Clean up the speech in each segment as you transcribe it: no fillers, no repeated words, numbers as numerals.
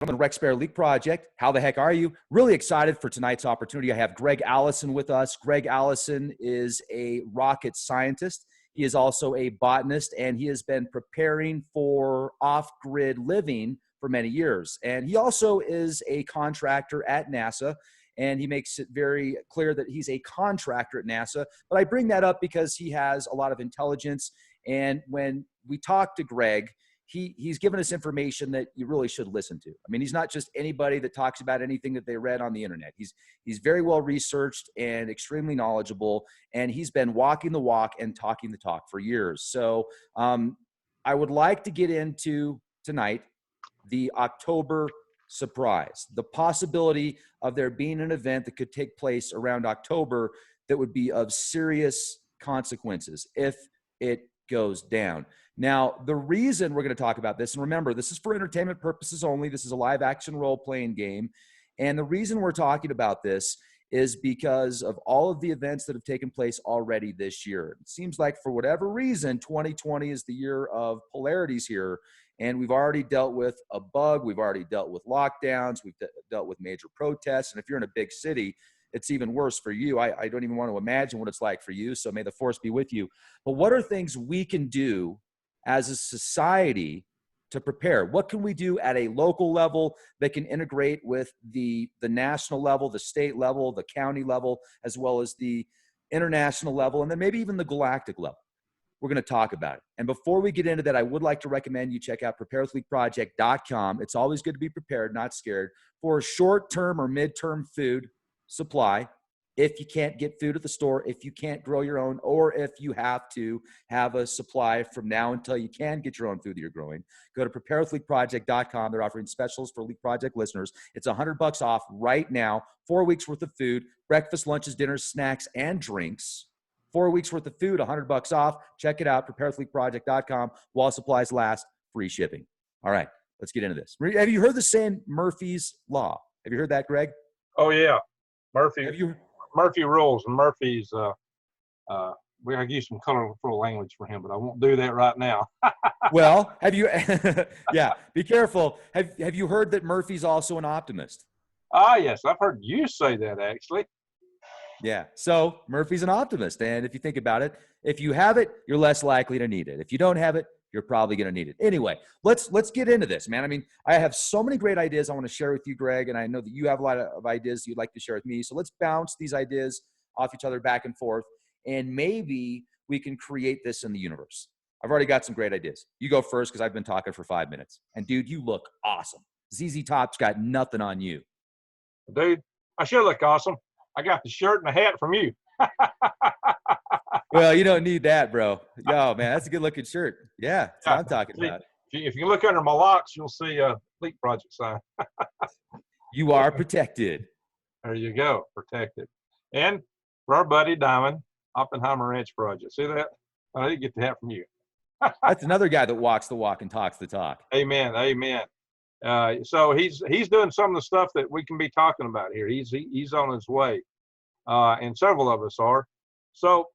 I'm on the Rex Bear Leak Project. How the heck are you? Really excited for tonight's opportunity. I have Greg Allison with us. Greg Allison is a rocket scientist. He is also a botanist, and he has been preparing for off-grid living for many years. And he also is a contractor at NASA, and he makes it very clear that he's a contractor at NASA. But I bring that up because he has a lot of intelligence, and when we talk to Greg, he's given us information that you really should listen to. I mean, he's not just anybody that talks about anything that they read on the internet. He's very well researched and extremely knowledgeable, and he's been walking the walk and talking the talk for years. So I would like to get into tonight the October surprise, the possibility of there being an event that could take place around October that would be of serious consequences if it goes down. Now, the reason we're going to talk about this, and remember, this is for entertainment purposes only. This is a live action role-playing game. And the reason we're talking about this is because of all of the events that have taken place already this year. It seems like for whatever reason, 2020 is the year of polarities here. And we've already dealt with a bug. We've already dealt with lockdowns. We've dealt with major protests. And if you're in a big city, it's even worse for you. I don't even want to imagine what it's like for you. So may the force be with you. But what are things we can do as a society to prepare? What can we do at a local level that can integrate with the national level, the state level, the county level, as well as the international level, and then maybe even the galactic level? We're going to talk about it. And before we get into that, I would like to recommend you check out preparewithleakproject.com. It's always good to be prepared, not scared, for short-term or mid-term food supply. If you can't get food at the store, if you can't grow your own, or if you have to have a supply from now until you can get your own food that you're growing, go to preparewithleakproject.com. They're offering specials for Leak Project listeners. It's $100 off right now, 4 weeks worth of food, breakfast, lunches, dinners, snacks, and drinks. 4 weeks worth of food, $100 off. Check it out, preparewithleakproject.com. While supplies last, free shipping. All right, let's get into this. Have you heard the saying Murphy's Law? Have you heard that, Greg? Oh, yeah. Murphy. Have you? Murphy rules, and Murphy's, we're going to use some colorful language for him, but I won't do that right now. Well, have you, yeah, be careful. Have you heard that Murphy's also an optimist? Ah, yes, I've heard you say that, actually. Yeah, so Murphy's an optimist, and if you think about it, if you have it, you're less likely to need it. If you don't have it, you're probably going to need it. Anyway, let's get into this, man. I mean, I have so many great ideas I want to share with you, Greg, and I know that you have a lot of ideas you'd like to share with me. So let's bounce these ideas off each other back and forth, and maybe we can create this in the universe. I've already got some great ideas. You go first because I've been talking for 5 minutes. And, dude, you look awesome. ZZ Top's got nothing on you. Dude, I sure look awesome. I got the shirt and the hat from you. Well, you don't need that, bro. Yo, man, that's a good-looking shirt. Yeah, that's what I'm talking about. If you look under my locks, you'll see a Leak Project sign. You are protected. There you go, protected. And for our buddy Diamond, Oppenheimer Ranch Project. See that? I didn't get the hat from you. That's another guy that walks the walk and talks the talk. Amen, amen. So he's doing some of the stuff that we can be talking about here. He's on his way, and several of us are. So,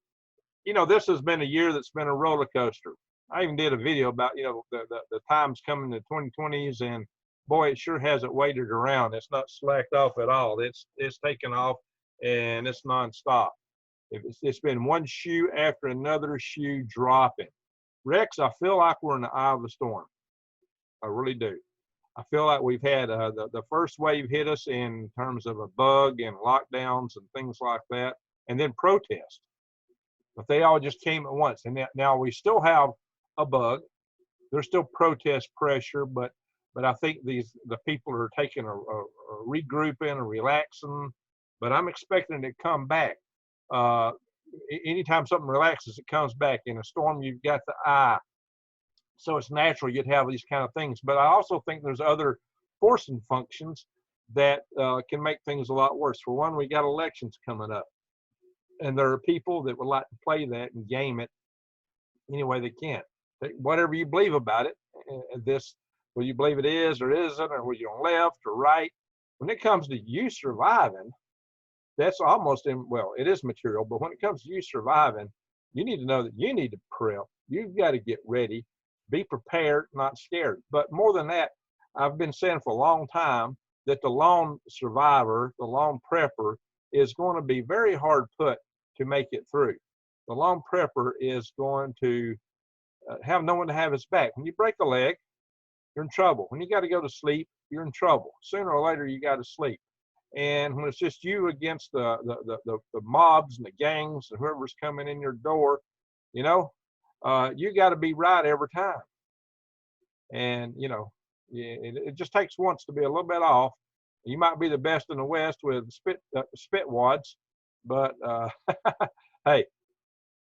you know, this has been a year that's been a roller coaster. I even did a video about, you know, the times coming to 2020s, and boy, it sure hasn't waited around. It's not slacked off at all. It's taken off, and it's nonstop. It's been one shoe after another shoe dropping. Rex, I feel like we're in the eye of the storm. I really do. I feel like we've had the first wave hit us in terms of a bug and lockdowns and things like that, and then protest. But they all just came at once. And now we still have a bug. There's still protest pressure, but I think the people are taking a regrouping, a relaxing. But I'm expecting it to come back. Anytime something relaxes, it comes back. In a storm, you've got the eye. So it's natural you'd have these kind of things. But I also think there's other forcing functions that can make things a lot worse. For one, we got elections coming up. And there are people that would like to play that and game it any way they can. Whatever you believe about it, whether you believe it is or isn't, or whether you're on left or right, when it comes to you surviving, that's almost, it is material, but when it comes to you surviving, you need to know that you need to prep. You've got to get ready, be prepared, not scared. But more than that, I've been saying for a long time that the lone survivor, the lone prepper, is going to be very hard put to make it through. The lone prepper is going to have no one to have his back. When you break a leg, you're in trouble. When you got to go to sleep, you're in trouble. Sooner or later, you got to sleep. And when it's just you against the mobs and the gangs and whoever's coming in your door, you know, you got to be right every time. And, you know, it just takes once to be a little bit off. You might be the best in the West with spit wads, but hey,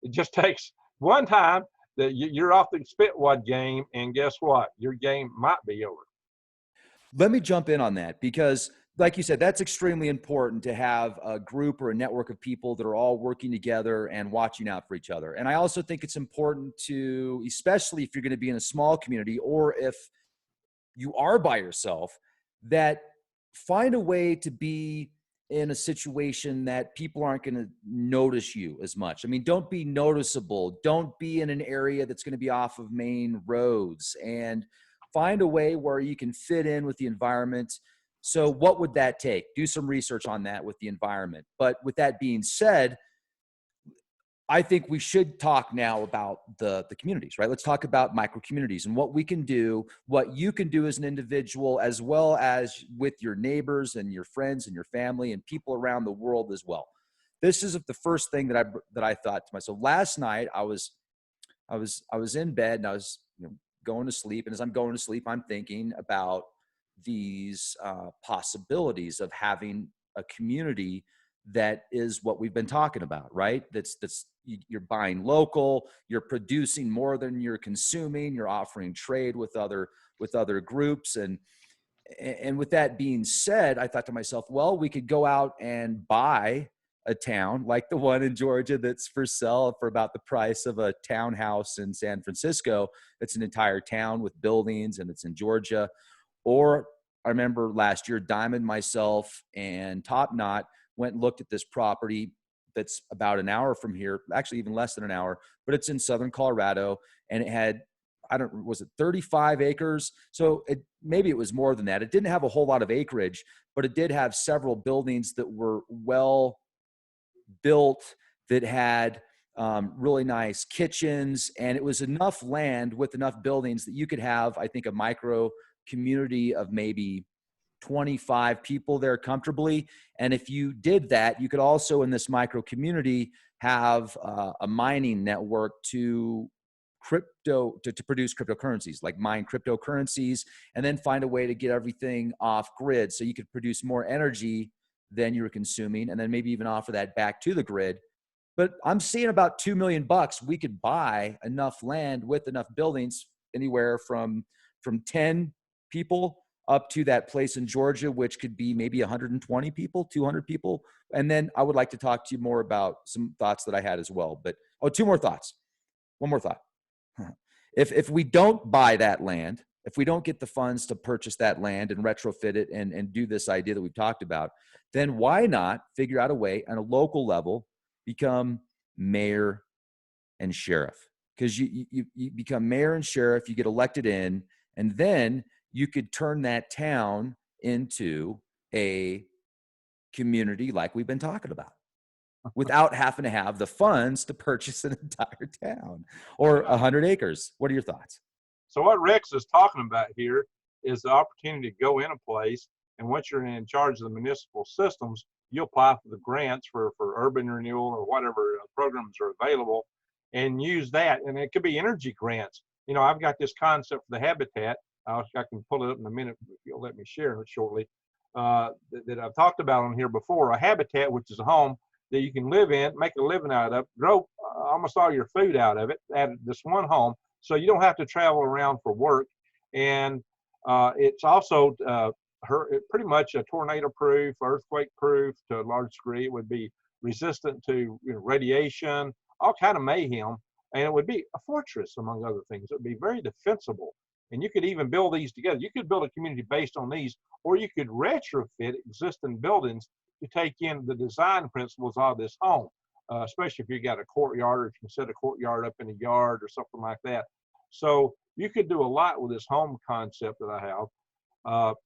it just takes one time that you're off the spit wad game, and guess what? Your game might be over. Let me jump in on that because, like you said, that's extremely important to have a group or a network of people that are all working together and watching out for each other. And I also think it's important to, especially if you're going to be in a small community or if you are by yourself, that find a way to be in a situation that people aren't going to notice you as much. I mean, don't be noticeable. Don't be in an area that's going to be off of main roads, and find a way where you can fit in with the environment. So what would that take? Do some research on that with the environment. But with that being said, I think we should talk now about the communities, right? Let's talk about micro communities and what we can do, what you can do as an individual, as well as with your neighbors and your friends and your family and people around the world as well. This is the first thing that I thought to myself. Last night I was in bed and I was going to sleep, and as I'm going to sleep, I'm thinking about these possibilities of having a community that is what we've been talking about, right? That's you're buying local, you're producing more than you're consuming, you're offering trade with other groups. And with that being said, I thought to myself, well, we could go out and buy a town like the one in Georgia that's for sale for about the price of a townhouse in San Francisco. It's an entire town with buildings, and it's in Georgia. Or I remember last year, Diamond, myself, and Top Knot went and looked at this property that's about an hour from here, actually even less than an hour, but it's in southern Colorado, and it had, was it 35 acres? So maybe it was more than that. It didn't have a whole lot of acreage, but it did have several buildings that were well built, that had really nice kitchens, and it was enough land with enough buildings that you could have, I think, a micro community of maybe 25 people there comfortably. And if you did that, you could also in this micro community have a mining network to produce cryptocurrencies, like mine cryptocurrencies, and then find a way to get everything off grid so you could produce more energy than you were consuming, and then maybe even offer that back to the grid. But I'm seeing about $2 million. We could buy enough land with enough buildings, anywhere from 10 people up to that place in Georgia, which could be maybe 120 people, 200 people. And then I would like to talk to you more about some thoughts that I had as well. But, two more thoughts. One more thought. If we don't buy that land, if we don't get the funds to purchase that land and retrofit it and do this idea that we've talked about, then why not figure out a way on a local level, become mayor and sheriff? Because you become mayor and sheriff, you get elected in, and then you could turn that town into a community like we've been talking about, without having to have the funds to purchase an entire town or 100 acres. What are your thoughts? So what Rex is talking about here is the opportunity to go in a place, and once you're in charge of the municipal systems, you apply for the grants for urban renewal or whatever programs are available, and use that. And it could be energy grants. I've got this concept for the habitat. I can pull it up in a minute if you'll let me share it shortly. That I've talked about on here before. A habitat, which is a home that you can live in, make a living out of, grow almost all your food out of it at this one home, so you don't have to travel around for work. And it's also pretty much a tornado proof, earthquake proof to a large degree. It would be resistant to radiation, all kind of mayhem, and it would be a fortress, among other things. It would be very defensible. And you could even build these together. You could build a community based on these, or you could retrofit existing buildings to take in the design principles of this home, especially if you got a courtyard, or if you can set a courtyard up in a yard or something like that. So you could do a lot with this home concept that I have. And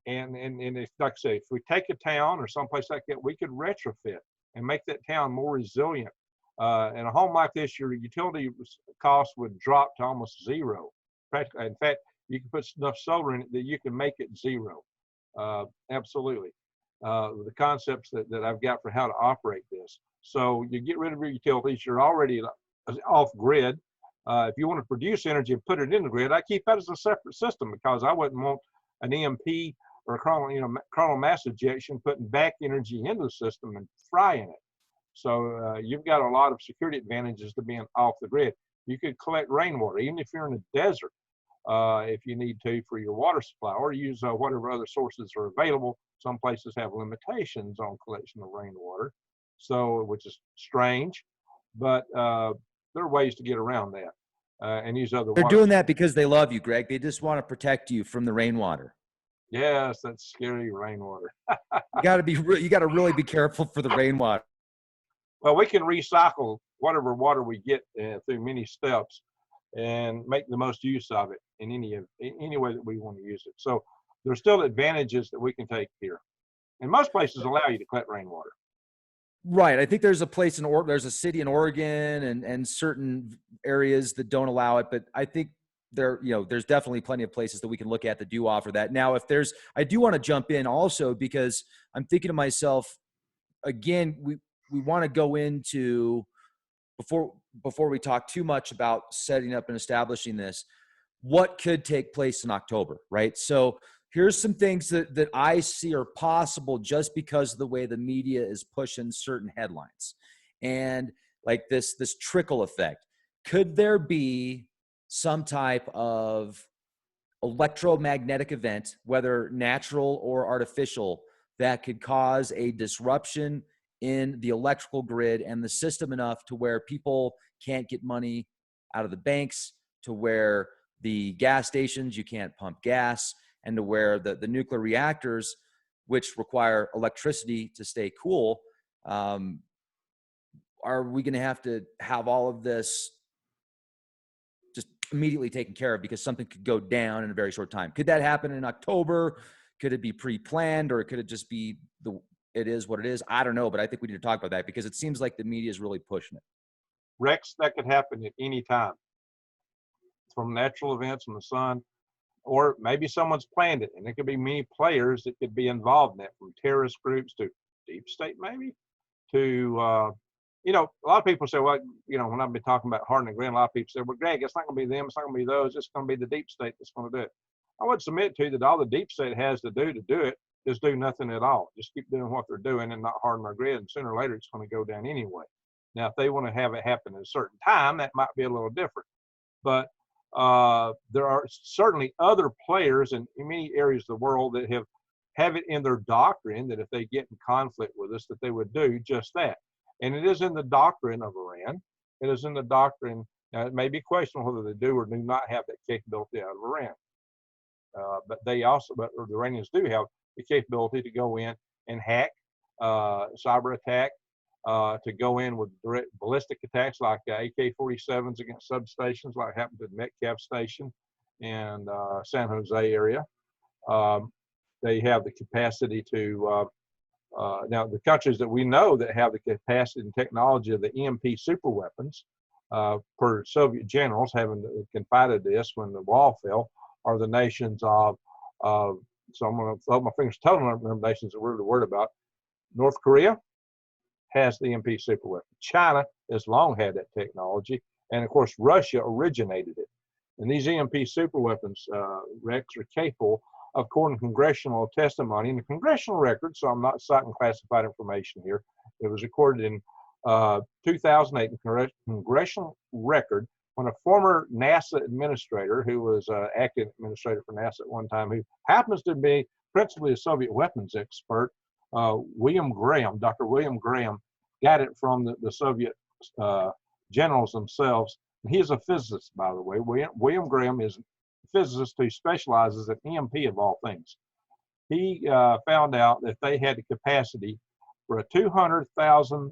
if, like I say, if we take a town or someplace like that, we could retrofit and make that town more resilient. In a home like this, your utility costs would drop to almost zero. In fact, you can put enough solar in it that you can make it zero. Absolutely. The concepts that I've got for how to operate this. So you get rid of your utilities. You're already off grid. If you want to produce energy and put it in the grid, I keep that as a separate system because I wouldn't want an EMP or a coronal mass ejection putting back energy into the system and frying it. So you've got a lot of security advantages to being off the grid. You could collect rainwater, even if you're in a desert, if you need to for your water supply, or use whatever other sources are available. Some places have limitations on collection of rainwater, so which is strange, but there are ways to get around that and use other. They're doing that because they love you, Greg. They just want to protect you from the rainwater. Yes, that's scary rainwater. You got to really be careful for the rainwater. Well, we can recycle whatever water we get through many steps and make the most use of it in any way that we want to use it. So there's still advantages that we can take here. And most places allow you to collect rainwater. Right. I think there's a city in Oregon and certain areas that don't allow it, but I think there's definitely plenty of places that we can look at that do offer that. Now, I do want to jump in also because I'm thinking to myself, again, we want to go into before we talk too much about setting up and establishing this, what could take place in October, right? So here's some things that I see are possible just because of the way the media is pushing certain headlines. And like this trickle effect. Could there be some type of electromagnetic event, whether natural or artificial, that could cause a disruption in the electrical grid and the system enough to where people can't get money out of the banks, to where the gas stations, you can't pump gas, and to where the nuclear reactors, which require electricity to stay cool, are we going to have all of this just immediately taken care of because something could go down in a very short time? Could that happen in October? Could it be pre-planned, or could it just be it is what it is? I don't know, but I think we need to talk about that because it seems like the media is really pushing it. Rex, that could happen at any time, from natural events from the sun, or maybe someone's planned it, and there could be many players that could be involved in that, from terrorist groups to deep state, maybe to a lot of people say, well, when I've been talking about hardening the grid, a lot of people say, well, Greg, it's not going to be them, it's not going to be those, it's going to be the deep state that's going to do it. I would submit to you that all the deep state has to do it is do nothing at all. Just keep doing what they're doing and not harden our grid, and sooner or later it's going to go down anyway. Now, if they want to have it happen at a certain time, that might be a little different. But there are certainly other players in many areas of the world that have it in their doctrine that if they get in conflict with us, that they would do just that. And it is in the doctrine of Iran. It is in the doctrine. Now, it may be questionable whether they do or do not have that capability out of Iran. But the Iranians do have the capability to go in and hack, cyber attack, to go in with direct ballistic attacks like AK-47s against substations, like happened at Metcalf Station in San Jose area. They have the capacity to, now the countries that we know that have the capacity and technology of the EMP superweapons, per Soviet generals having confided this when the wall fell, are the nations of so I'm going to throw my fingers total number of nations that we're really worried about. North Korea has the EMP superweapon. China has long had that technology. And of course, Russia originated it. And these EMP superweapons, Rex, are capable of, according to congressional testimony, and the congressional record, so I'm not citing classified information here, it was recorded in 2008 in congressional record when a former NASA administrator, who was active administrator for NASA at one time, who happens to be principally a Soviet weapons expert, William Graham, Dr. William Graham, got it from the Soviet generals themselves. And he is a physicist, by the way. William Graham is a physicist who specializes in EMP of all things. He found out that they had the capacity for a 200,000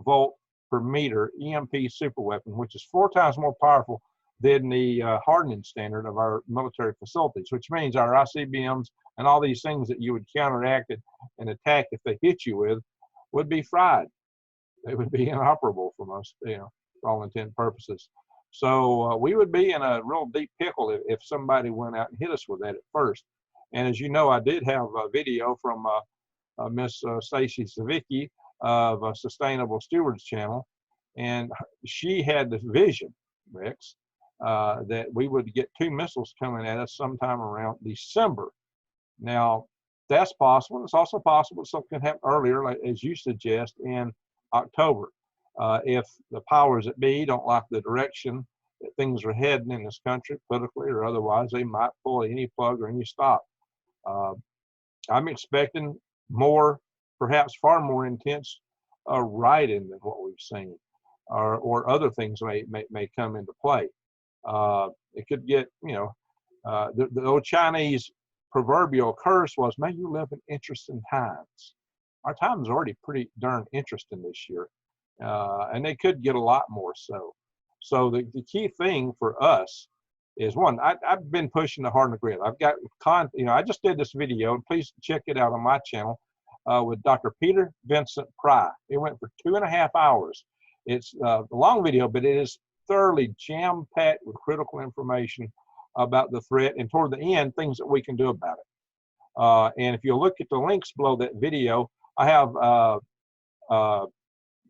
volt per meter EMP superweapon, which is 4 times more powerful than the hardening standard of our military facilities, which means our ICBMs and all these things that you would counteract and attack if they hit you with would be fried. They would be inoperable for most, for all intent and purposes. So we would be in a real deep pickle if somebody went out and hit us with that at first. And as you know, I did have a video from Miss Stacy Savicki of a Sustainable Stewards channel, and she had the vision, Rex, that we would get 2 missiles coming at us sometime around December. Now, that's possible. It's also possible something can happen earlier, like, as you suggest, in October. If the powers that be don't like the direction that things are heading in this country, politically or otherwise, they might pull any plug or any stop. I'm expecting more, perhaps far more intense rioting than what we've seen, or other things may come into play. It could get, the old Chinese proverbial curse was, may you live in interesting times. Our times are already pretty darn interesting this year, and they could get a lot more so. So the key thing for us is, one, I've been pushing to harden the grid. I've got I just did this video, and please check it out on my channel, with Dr. Peter Vincent Pry. It went for 2.5 hours. It's a long video, but it is thoroughly jam-packed with critical information about the threat, and toward the end, things that we can do about it. And if you look at the links below that video, I have how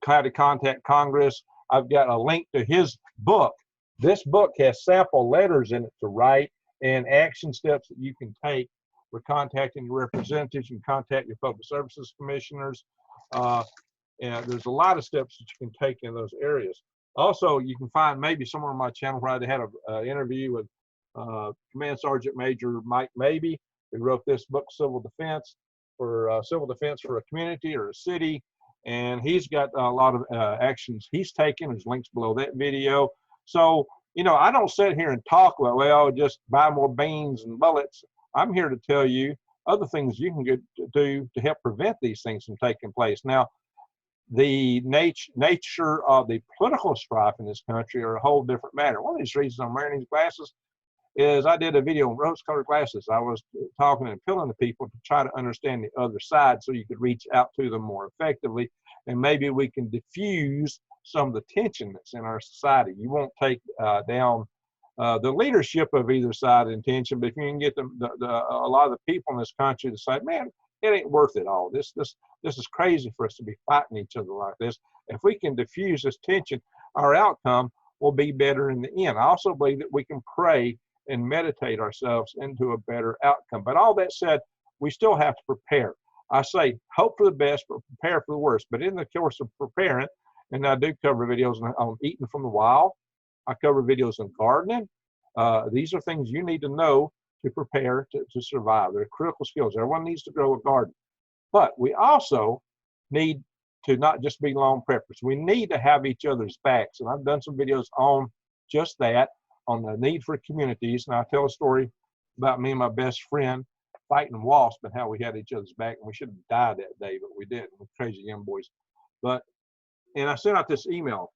to contact Congress. I've got a link to his book. This book has sample letters in it to write and action steps that you can take for contacting your representatives. You can contact your public services commissioners. And there's a lot of steps that you can take in those areas. Also, you can find maybe somewhere on my channel where I had an interview with Command Sergeant Major Mike Mabey, who wrote this book, Civil Defense for a Community or a City. And he's got a lot of actions he's taken. There's links below that video. So, I don't sit here and talk about, well, just buy more beans and bullets. I'm here to tell you other things you can do to help prevent these things from taking place. Now, the nature of the political strife in this country are a whole different matter. One of these reasons I'm wearing these glasses is I did a video on rose-colored glasses. I was talking and appealing to people to try to understand the other side so you could reach out to them more effectively, and maybe we can diffuse some of the tension that's in our society. You won't take down the leadership of either side in tension, but if you can get a lot of the people in this country to say, man, it ain't worth it all. This is crazy for us to be fighting each other like this. If we can diffuse this tension, our outcome will be better in the end. I also believe that we can pray and meditate ourselves into a better outcome. But all that said, we still have to prepare. I say hope for the best, but prepare for the worst. But in the course of preparing, and I do cover videos on eating from the wild, I cover videos on gardening. These are things you need to know to prepare to survive. They're critical skills. Everyone needs to grow a garden. But we also need to not just be lone preppers. We need to have each other's backs. And I've done some videos on just that, on the need for communities. And I tell a story about me and my best friend fighting wasps and how we had each other's back. And we should have died that day, but we didn't. We're crazy young boys. And I sent out this email.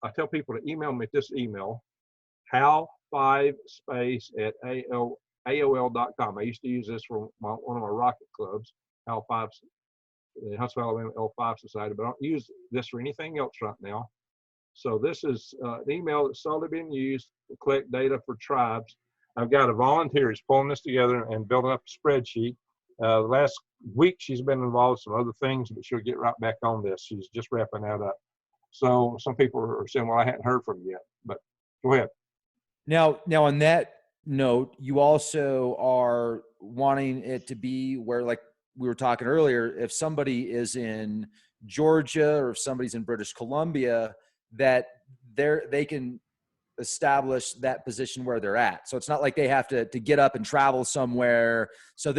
I tell people to email me at this email, hal5space@AOL.com. I used to use this for one of my rocket clubs, HAL5, the Huntsville, Alabama L5 Society, but I don't use this for anything else right now. So this is an email that's solely being used to collect data for tribes. I've got a volunteer who's pulling this together and building up a spreadsheet. Last week she's been involved in some other things, but she'll get right back on this. She's just wrapping that up. So some people are saying, well, I hadn't heard from you yet, but go ahead. Now on that note, you also are wanting it to be where, like we were talking earlier, if somebody is in Georgia or if somebody's in British Columbia, that they can establish that position where they're at. So it's not like they have to get up and travel somewhere. So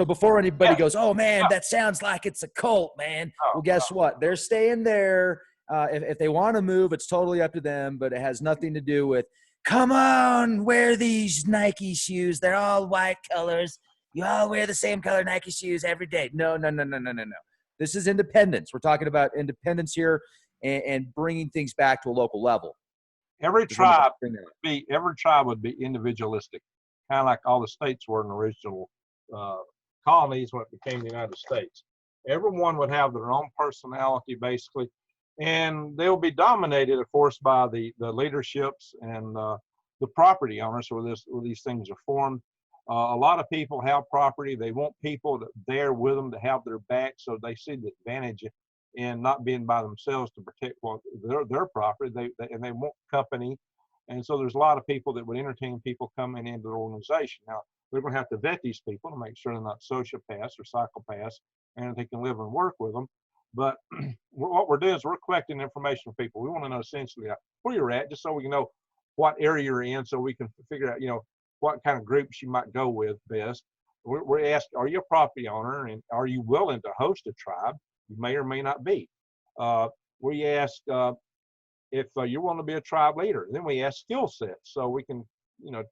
before anybody goes, oh man, that sounds like it's a cult, man. Well, guess what? They're staying there. If they want to move, it's totally up to them, but it has nothing to do with, come on, wear these Nike shoes. They're all white colors. You all wear the same color Nike shoes every day. No. This is independence. We're talking about independence here and bringing things back to a local level. Every Just wanted to tribe bring that up. every tribe would be individualistic, kind of like all the states were in the original colonies when it became the United States. Everyone would have their own personality, basically, and they will be dominated, of course, by the leaderships and the property owners where these things are formed. A lot of people have property. They want people there with them to have their back, so they see the advantage in not being by themselves to protect their property. And they want company, and so there's a lot of people that would entertain people coming into the organization. Now they're going to have to vet these people to make sure they're not sociopaths or psychopaths, and they can live and work with them. But what we're doing is we're collecting information from people. We want to know essentially where you're at, just so we can know what area you're in, so we can figure out, what kind of groups you might go with best. We're asked, are you a property owner, and are you willing to host a tribe? You may or may not be. We ask if you're willing to be a tribe leader. Then we ask skill sets, so we can,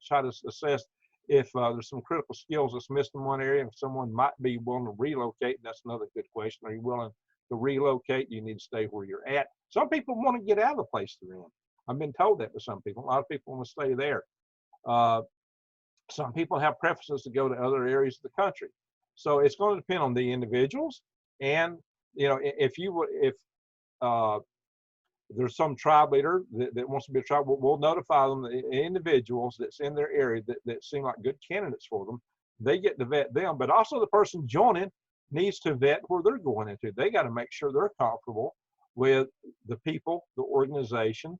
try to assess if there's some critical skills that's missed in one area, and if someone might be willing to relocate. That's another good question. Are you willing to relocate? You need to stay where you're at. Some people want to get out of the place they're in. I've been told that by some people. A lot of people want to stay there. Some people have preferences to go to other areas of the country. So it's going to depend on the individuals. And, if there's some tribe leader that wants to be a tribe, we'll notify them, the individuals that's in their area that seem like good candidates for them. They get to vet them, but also the person joining needs to vet where they're going into. They got to make sure they're comfortable with the people, the organization.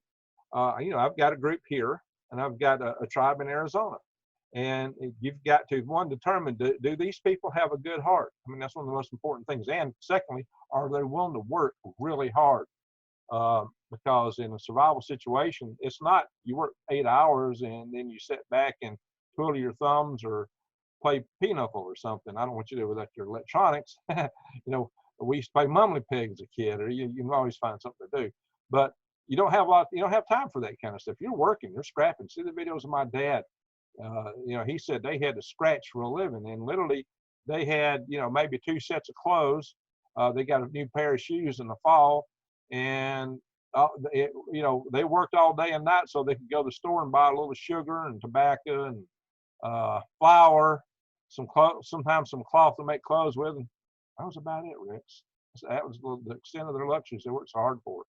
I've got a group here, and I've got a tribe in Arizona. And you've got to, one, determine, do these people have a good heart? I mean, that's one of the most important things. And secondly, are they willing to work really hard? Because in a survival situation, it's not you work 8 hours and then you sit back and twiddle your thumbs or play pinochle or something. I don't want you to do without your electronics. We used to play Mumbly Pig as a kid, or you can always find something to do. But you don't have time for that kind of stuff. You're working, you're scrapping. See the videos of my dad. He said they had to scratch for a living, and literally they had, maybe 2 sets of clothes. They got a new pair of shoes in the fall, and they worked all day and night so they could go to the store and buy a little sugar and tobacco and flour, sometimes some cloth to make clothes with, and that was about it, Rex. That was the extent of their luxuries. They worked so hard for it.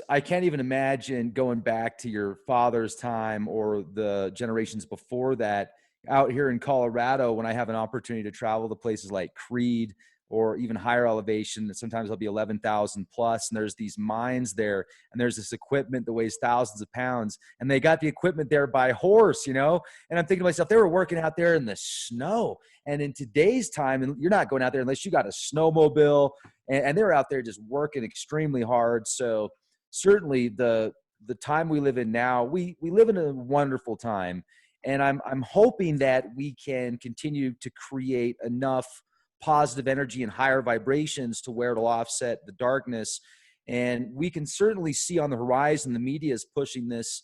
I can't even imagine going back to your father's time or the generations before that. Out here in Colorado, when I have an opportunity to travel to places like Creed or even higher elevation, sometimes it'll be 11,000 plus, and there's these mines there, and there's this equipment that weighs thousands of pounds, and they got the equipment there by horse, and I'm thinking to myself, they were working out there in the snow. And in today's time, and you're not going out there unless you got a snowmobile, and they're out there just working extremely hard. So certainly the time we live in now, we live in a wonderful time, and I'm hoping that we can continue to create enough positive energy and higher vibrations to where it'll offset the darkness. And we can certainly see on the horizon, the media is pushing this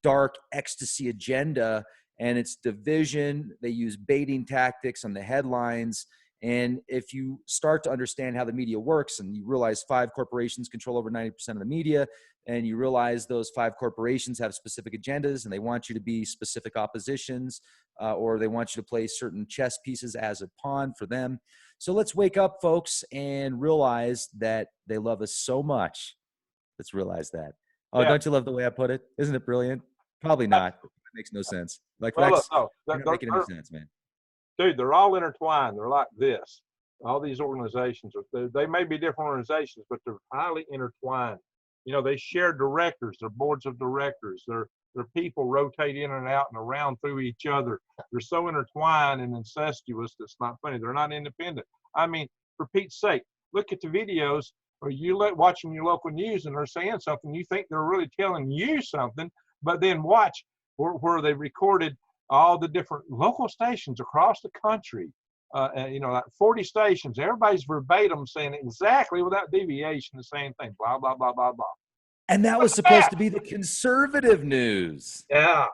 dark ecstasy agenda, and it's division. They use baiting tactics on the headlines. And if you start to understand how the media works, and you realize 5 corporations control over 90% of the media, and you realize those 5 corporations have specific agendas, and they want you to be specific oppositions, or they want you to play certain chess pieces as a pawn for them. So let's wake up, folks, and realize that they love us so much. Let's realize that. Oh, yeah. Don't you love the way I put it? Isn't it brilliant? Probably not. It makes no sense. Like, well, Rex, look, no, you're not making any sense, man. Dude, they're all intertwined. They're like this. All these organizations, they may be different organizations, but they're highly intertwined. They share directors, they're boards of directors, they're people rotate in and out and around through each other. They're so intertwined and incestuous that's not funny. They're not independent. I mean, for Pete's sake, look at the videos or watching your local news and they're saying something. You think they're really telling you something, but then watch where they recorded all the different local stations across the country. Like 40 stations, everybody's verbatim saying exactly without deviation the same thing, blah, blah, blah, blah, blah. And that was supposed to be the conservative news. Yeah.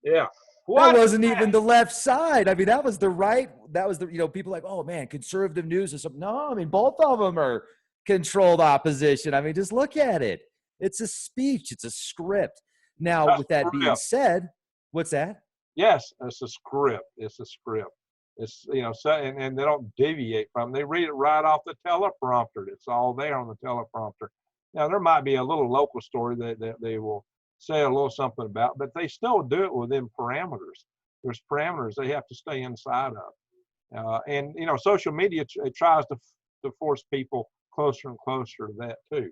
That wasn't even the left side. I mean, that was the right. That was the, people like, oh man, conservative news or something. No, I mean, both of them are controlled opposition. I mean, just look at it. It's a speech. It's a script. Now, That's with that being script. said, what's that? Yes, it's a script. It's a script. It's, you know, so, and they don't deviate from it. They read it right off the teleprompter. It's all there on the teleprompter. Now, there might be a little local story that they will say a little something about, but they still do it within parameters. There's parameters they have to stay inside of. And, you know, social media it tries to force people closer and closer to that too.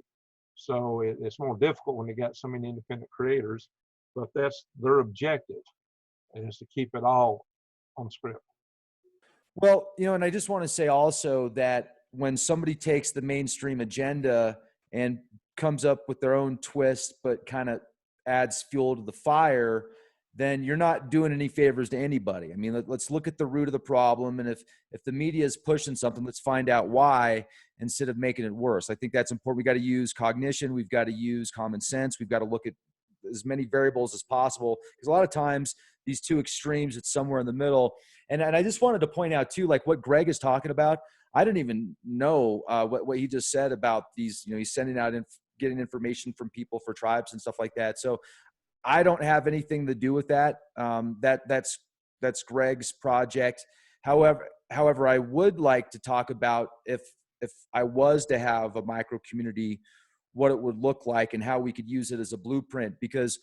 So it's more difficult when they got so many independent creators, but that's their objective, is to keep it all on script. Well, you know, and I just want to say also that when somebody takes the mainstream agenda and comes up with their own twist, but kind of adds fuel to the fire, then you're not doing any favors to anybody. I mean, let's look at the root of the problem. And if the media is pushing something, let's find out why instead of making it worse. I think that's important. We got to use cognition. We've got to use common sense. We've got to look at as many variables as possible, because a lot of times these two extremes, it's somewhere in the middle. And I just wanted to point out too, like what Greg is talking about. I didn't even know what he just said about these, you know, he's sending out getting information from people for tribes and stuff like that. So I don't have anything to do with that. That's Greg's project. However, I would like to talk about if I was to have a micro community, what it would look like and how we could use it as a blueprint, because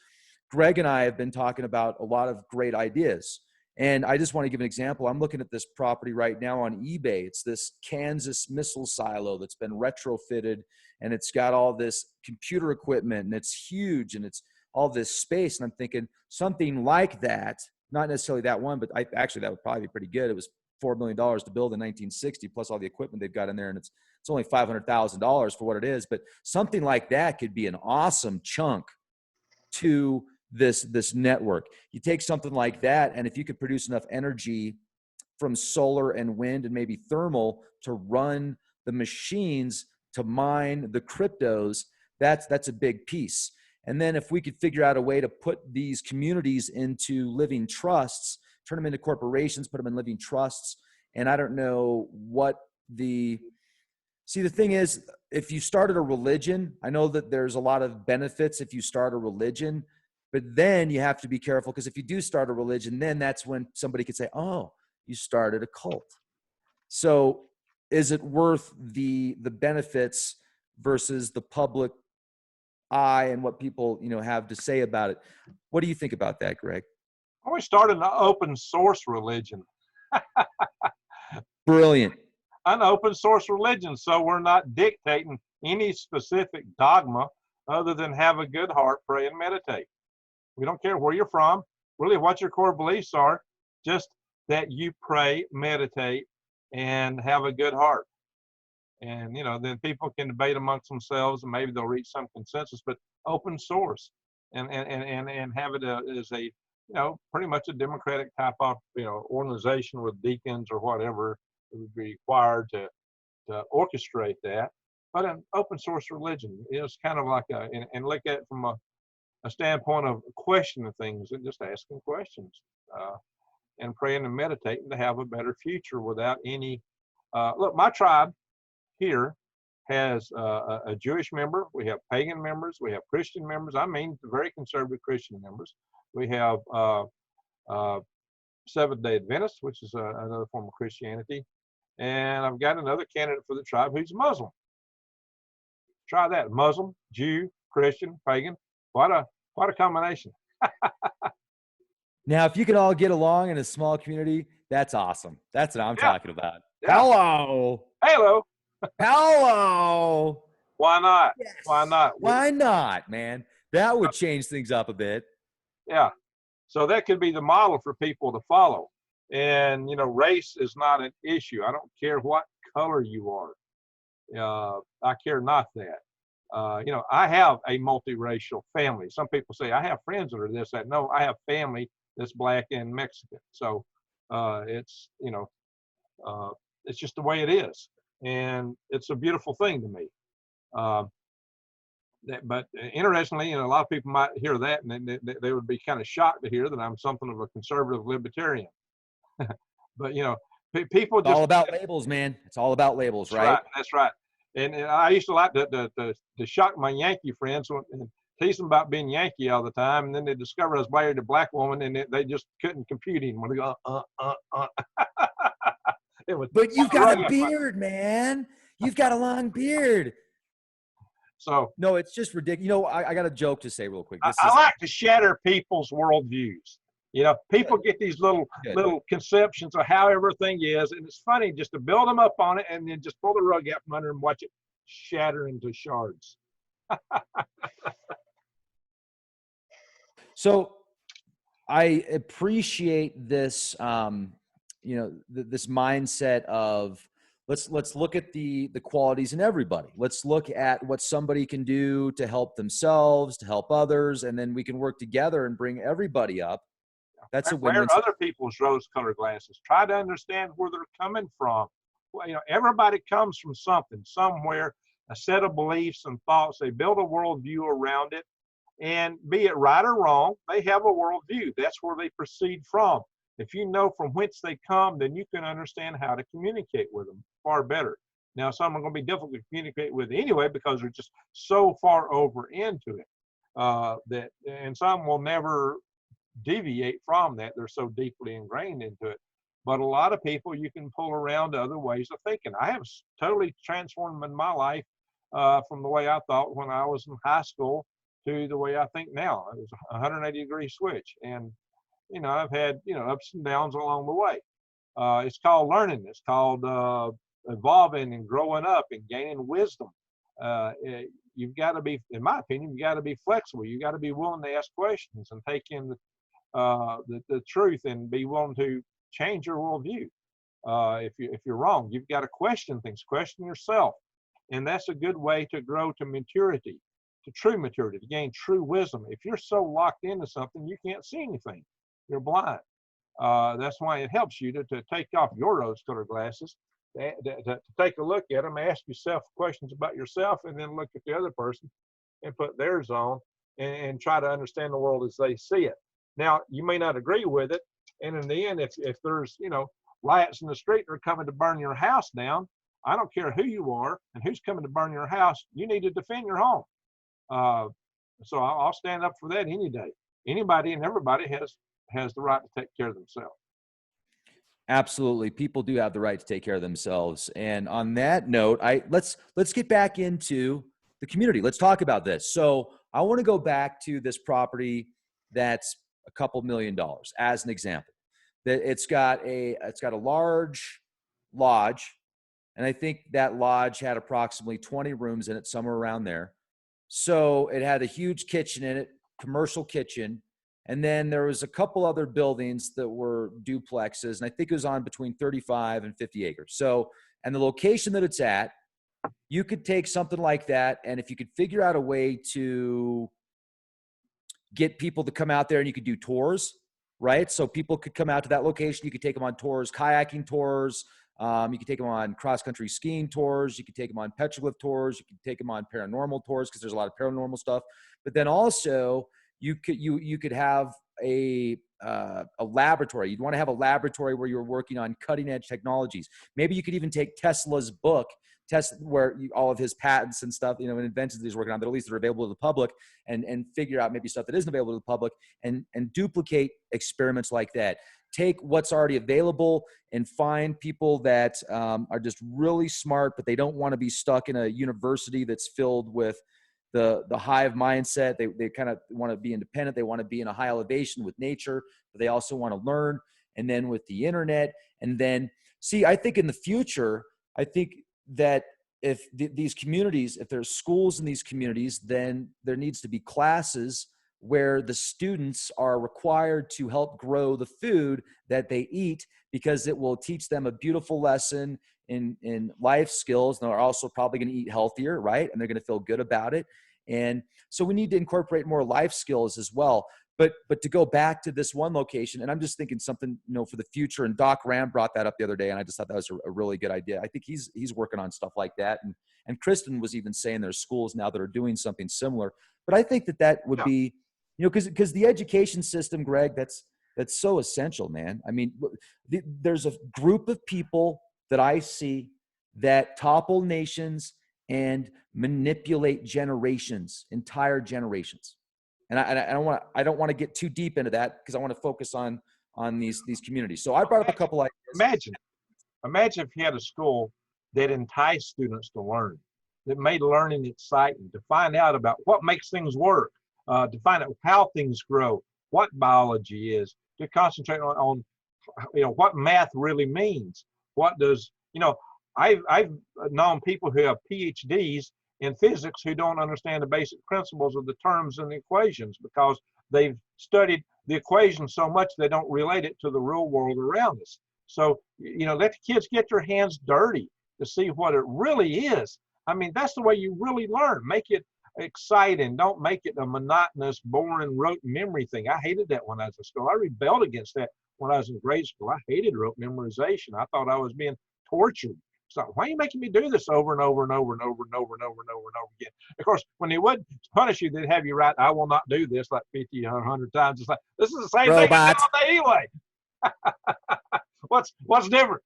Greg and I have been talking about a lot of great ideas. And I just want to give an example. I'm looking at this property right now on eBay. It's this Kansas missile silo that's been retrofitted, and it's got all this computer equipment, and it's huge, and it's all this space. And I'm thinking something like that, not necessarily that one, but actually that would probably be pretty good. It was $4 million to build in 1960, plus all the equipment they've got in there. And it's only $500,000 for what it is. But something like that could be an awesome chunk to this network. You take something like that, and if you could produce enough energy from solar and wind and maybe thermal to run the machines to mine the cryptos, that's a big piece. And then if we could figure out a way to put these communities into living trusts, turn them into corporations, put them in living trusts. And I don't know what the thing is, if you started a religion, I know that there's a lot of benefits if you start a religion, but then you have to be careful, because if you do start a religion, then that's when somebody could say, oh, you started a cult. So is it worth the benefits versus the public eye and what people, you know, have to say about it? What do you think about that, Greg? We started an open source religion. Brilliant. An open source religion, so we're not dictating any specific dogma other than have a good heart, pray, and meditate. We don't care where you're from, really what your core beliefs are, just that you pray, meditate, and have a good heart. And, you know, then people can debate amongst themselves, and maybe they'll reach some consensus, but open source and have it as a, you know, pretty much a democratic type of, you know, organization with deacons or whatever would be required to orchestrate that. But an open source religion is kind of like and look at it from a standpoint of questioning things and just asking questions and praying and meditating to have a better future without any. Look, my tribe here has a Jewish member. We have pagan members. We have Christian members. I mean, very conservative Christian members. We have Seventh-day Adventists, which is another form of Christianity. And I've got another candidate for the tribe who's Muslim. Try that. Muslim, Jew, Christian, pagan. What a combination. Now, if you can all get along in a small community, that's awesome. That's what I'm talking about. Yeah. Hello. Hello. Hello. Why not? Yes. Why not? Why not, man? That would change things up a bit. Yeah. So that could be the model for people to follow. And, you know, race is not an issue. I don't care what color you are. I care not that. You know, I have a multiracial family. Some people say I have friends that are this, that. No, I have family that's Black and Mexican. So it's, you know, it's just the way it is. And it's a beautiful thing to me. But interestingly, you know, a lot of people might hear that and they would be kind of shocked to hear that I'm something of a conservative libertarian. But, you know, people just. It's all about labels, man. It's all about labels, right? That's right. And I used to like to shock my Yankee friends and tease them about being Yankee all the time. And then they discovered I was married to a black woman, and they just couldn't compute him. When they go, It was. But you've got a beard, man. You've got a long beard. So no, it's just ridiculous. You know, I got a joke to say real quick. I like to shatter people's worldviews. You know, people get these little conceptions of how everything is, and it's funny just to build them up on it and then just pull the rug out from under and watch it shatter into shards. So I appreciate this, you know, this mindset of let's look at the qualities in everybody. Let's look at what somebody can do to help themselves, to help others, and then we can work together and bring everybody up. That's a win-win. Wear other people's rose-colored glasses. Try to understand where they're coming from. Well, you know, everybody comes from something, somewhere, a set of beliefs and thoughts. They build a worldview around it, and be it right or wrong, they have a worldview. That's where they proceed from. If you know from whence they come, then you can understand how to communicate with them far better. Now, some are going to be difficult to communicate with anyway because they're just so far over into it and some will never deviate from that. They're so deeply ingrained into it. But a lot of people you can pull around to other ways of thinking. I have totally transformed in my life from the way I thought when I was in high school to the way I think now. It was a 180-degree switch. And, you know, I've had, you know, ups and downs along the way. It's called learning. It's called evolving and growing up and gaining wisdom. You've got to be, in my opinion, you got to be flexible. You got to be willing to ask questions and take in the truth and be willing to change your worldview. If you're wrong, you've got to question things, question yourself. And that's a good way to grow to maturity, to true maturity, to gain true wisdom. If you're so locked into something, you can't see anything. You're blind. That's why it helps you to take off your rose-colored glasses, to take a look at them, ask yourself questions about yourself, and then look at the other person and put theirs on and try to understand the world as they see it. Now, you may not agree with it, and in the end, if there's, you know, riots in the street that are coming to burn your house down, I don't care who you are and who's coming to burn your house, you need to defend your home. So I'll stand up for that any day. Anybody and everybody has the right to take care of themselves. Absolutely. People do have the right to take care of themselves. And on that note, let's get back into the community. Let's talk about this. So I want to go back to this property that's a couple $1 million as an example. That it's got a large lodge, and I think that lodge had approximately 20 rooms in it, somewhere around there. So it had a huge kitchen in it, commercial kitchen. And then there was a couple other buildings that were duplexes, and I think it was on between 35 and 50 acres. So, and the location that it's at, you could take something like that, and if you could figure out a way to get people to come out there and you could do tours, right? So people could come out to that location. You could take them on tours, kayaking tours. You could take them on cross-country skiing tours. You could take them on petroglyph tours. You could take them on paranormal tours because there's a lot of paranormal stuff. But then also, you could have a laboratory. You'd want to have a laboratory where you're working on cutting edge technologies. Maybe you could even take Tesla's book, where all of his patents and stuff, you know, and inventions that he's working on, that at least are available to the public, and figure out maybe stuff that isn't available to the public, and duplicate experiments like that. Take what's already available and find people that are just really smart, but they don't want to be stuck in a university that's filled with the hive mindset. They kind of want to be independent. They want to be in a high elevation with nature, but they also want to learn. And then with the internet, and then I think in the future, I think that if these communities, if there's schools in these communities, then there needs to be classes where the students are required to help grow the food that they eat, because it will teach them a beautiful lesson in life skills. And they're also probably going to eat healthier, right? And they're going to feel good about it. And so we need to incorporate more life skills as well. But to go back to this one location, and I'm just thinking something, you know, for the future. And Doc Ram brought that up the other day, and I just thought that was a really good idea. I think he's working on stuff like that. And Kristen was even saying there's schools now that are doing something similar. But I think that would be, you know, because the education system, Greg, that's so essential, man. I mean, there's a group of people that I see that topple nations and manipulate generations, entire generations. And I don't want to get too deep into that because I want to focus on these communities. So I brought up a couple ideas. Imagine if you had a school that enticed students to learn, that made learning exciting, to find out about what makes things work, to find out how things grow, what biology is, to concentrate on what math really means. What does, I've known people who have PhDs in physics who don't understand the basic principles of the terms and the equations because they've studied the equations so much they don't relate it to the real world around us. So, let the kids get their hands dirty to see what it really is. I mean, that's the way you really learn. Make it exciting. Don't make it a monotonous, boring, rote memory thing. I hated that when I was in school. I rebelled against that when I was in grade school. I hated rote memorization. I thought I was being tortured. So why are you making me do this over and over and over and over and over and over and over and over again? Of course, when they would punish you, they'd have you write, I will not do this like 50 or 100 times. It's like, this is the same thing I did all day anyway. What's different?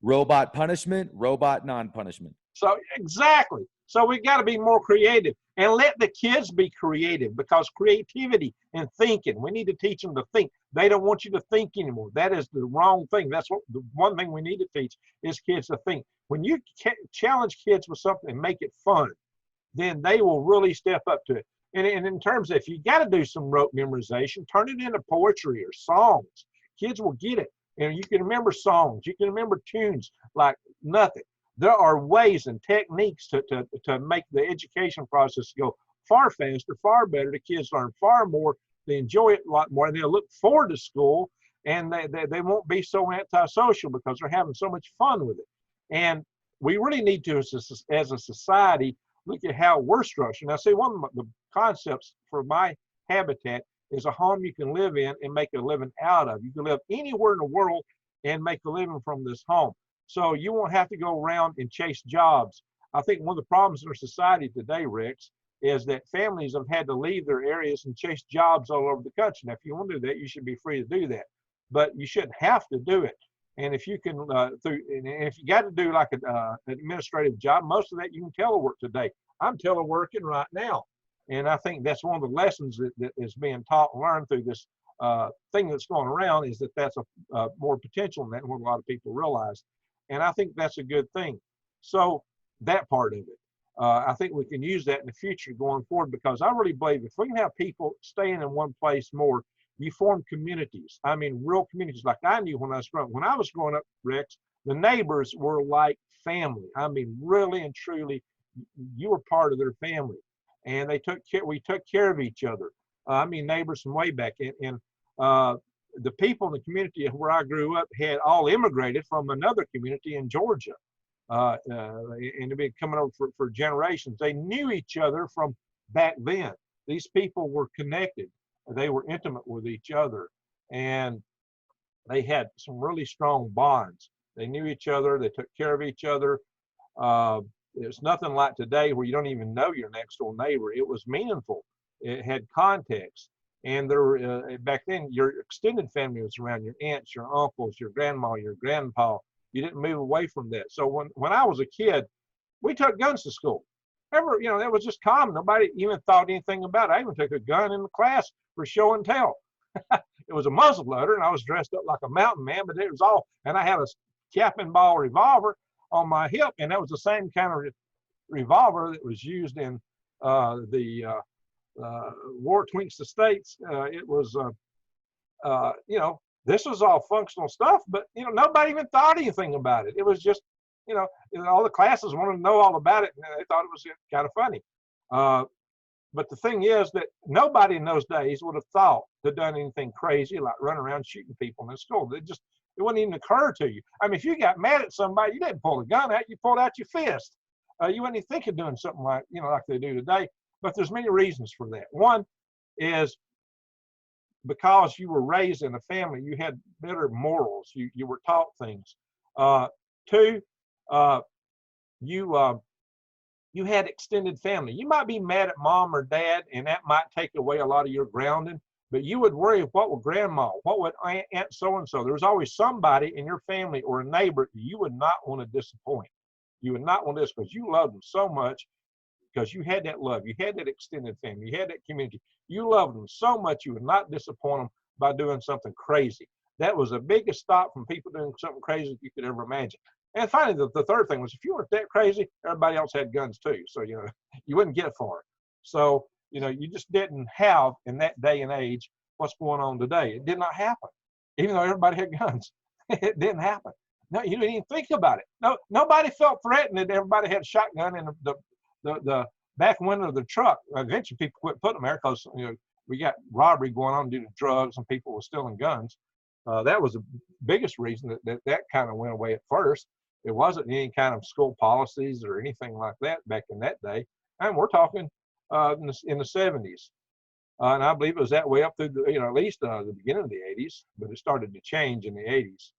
Robot punishment, robot non-punishment. So exactly. So we've got to be more creative and let the kids be creative, because creativity and thinking, we need to teach them to think. They don't want you to think anymore. That is the wrong thing. That's what the one thing we need to teach is kids to think. When you challenge kids with something and make it fun, then they will really step up to it. And in terms of, if you got to do some rote memorization, turn it into poetry or songs. Kids will get it. And you can remember songs. You can remember tunes like nothing. There are ways and techniques to make the education process go far faster, far better. The kids learn far more. They enjoy it a lot more. And they'll look forward to school, and they won't be so antisocial because they're having so much fun with it. And we really need to, as a society, look at how we're structured. Now, see, one of the concepts for my habitat is a home you can live in and make a living out of. You can live anywhere in the world and make a living from this home. So you won't have to go around and chase jobs. I think one of the problems in our society today, Rex, is that families have had to leave their areas and chase jobs all over the country. Now, if you want to do that, you should be free to do that, but you shouldn't have to do it. And if you can, if you got to do like an administrative job, most of that you can telework today. I'm teleworking right now. And I think that's one of the lessons that is being taught and learned through this thing that's going around, is that that's a more potential than what a lot of people realize. And I think that's a good thing. So that part of it, I think we can use that in the future going forward, because I really believe if we can have people staying in one place more, you form communities. I mean, real communities like I knew when I was growing up. When I was growing up, Rex, the neighbors were like family. I mean, really and truly, you were part of their family. And we took care of each other. I mean, neighbors from way back. And the people in the community where I grew up had all immigrated from another community in Georgia. And they've been coming over for generations. They knew each other from back then. These people were connected. They were intimate with each other. And they had some really strong bonds. They knew each other. They took care of each other. It's nothing like today where you don't even know your next door neighbor. It was meaningful. It had context. And there, back then, your extended family was around, your aunts, your uncles, your grandma, your grandpa. You didn't move away from that. So when I was a kid, we took guns to school. That was just common. Nobody even thought anything about it. I even took a gun in the class for show and tell. It was a muzzle loader, and I was dressed up like a mountain man, but it was all, and I had a cap and ball revolver on my hip, and that was the same kind of revolver that was used in the war betwixt the states. It was, this was all functional stuff, but nobody even thought anything about it. It was just, all the classes wanted to know all about it, and they thought it was kind of funny. But the thing is that nobody in those days would have thought to done anything crazy like running around shooting people in the school. It wouldn't even occur to you. I mean, if you got mad at somebody, you didn't pull a gun out, you pulled out your fist. You wouldn't even think of doing something like they do today. But there's many reasons for that. One is because you were raised in a family, you had better morals. You were taught things. Two, you had extended family. You might be mad at mom or dad, and that might take away a lot of your grounding, but you would worry, what would grandma, what would aunt so-and-so? There was always somebody in your family or a neighbor that you would not want to disappoint. You would not want this because you loved them so much, because you had that love, you had that extended family, you had that community. You loved them so much you would not disappoint them by doing something crazy. That was the biggest stop from people doing something crazy you could ever imagine. And finally, the third thing was, if you weren't that crazy, everybody else had guns too. So, you wouldn't get far. So, you just didn't have in that day and age what's going on today. It did not happen. Even though everybody had guns, it didn't happen. No, you didn't even think about it. No, nobody felt threatened that everybody had a shotgun in the back window of the truck. Eventually, people quit putting them there because we got robbery going on due to drugs and people were stealing guns. That was the biggest reason that kind of went away at first. It wasn't any kind of school policies or anything like that back in that day. And we're talking in the 70s. And I believe it was that way up through at least the beginning of the 80s, but it started to change in the 80s.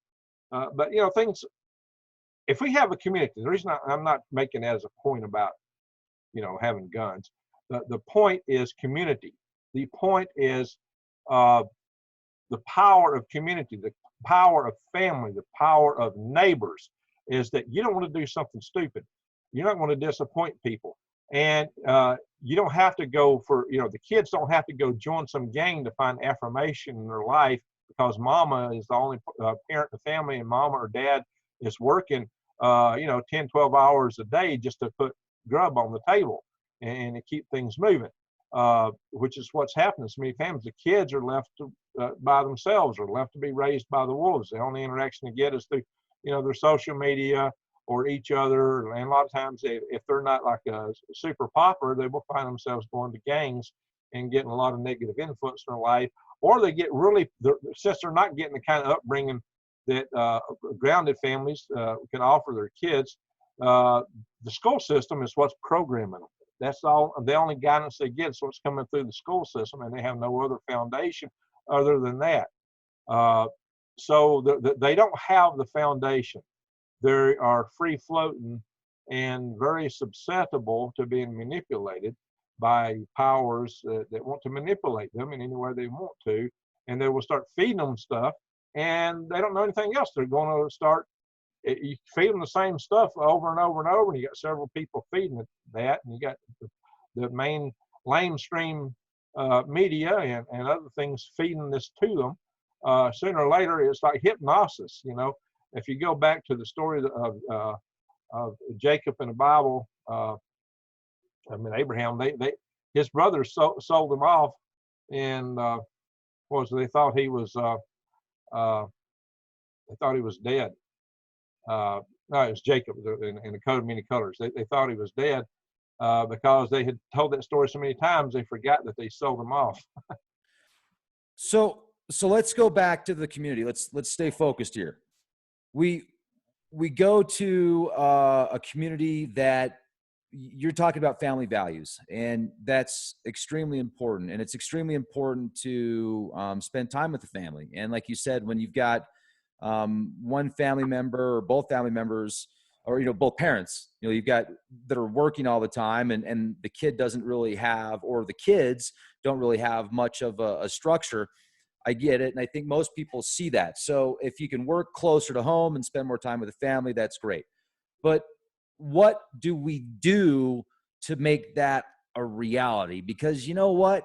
But things, if we have a community, the reason I'm not making that as a point about, having guns, the point is community. The point is the power of community, the power of family, the power of neighbors, is that you don't want to do something stupid. You don't want to disappoint people. And you don't have to go for, the kids don't have to go join some gang to find affirmation in their life because mama is the only parent in the family and mama or dad is working, 10, 12 hours a day just to put grub on the table and to keep things moving, which is what's happening to many families. The kids are left by themselves or left to be raised by the wolves. The only interaction they get is through, their social media or each other. And a lot of times if they're not like a super popper, they will find themselves going to gangs and getting a lot of negative influence in their life. Or they get since they're not getting the kind of upbringing that grounded families can offer their kids, the school system is what's programming them. That's all. The only guidance they get is what's coming through the school system, and they have no other foundation other than that. So they don't have the foundation. They are free floating and very susceptible to being manipulated by powers that want to manipulate them in any way they want to, and they will start feeding them stuff, and they don't know anything else. They're going to start. You feed them the same stuff over and over and over, and you got several people feeding it that, and you got the main lamestream media and other things feeding this to them. Sooner or later, it's like hypnosis. If you go back to the story of Jacob in the Bible, Abraham, his brothers sold him off, and they thought he was dead. No, it was Jacob in the coat of many colors. They thought he was dead because they had told that story so many times they forgot that they sold him off. So let's go back to the community. Let's stay focused here. We go to a community that you're talking about family values, and that's extremely important. And it's extremely important to spend time with the family. And like you said, when you've got one family member or both family members, or both parents, you've got that are working all the time, and the kid doesn't really have, or the kids don't really have much of a structure. I get it. And I think most people see that. So if you can work closer to home and spend more time with the family, that's great. But what do we do to make that a reality? Because you know what?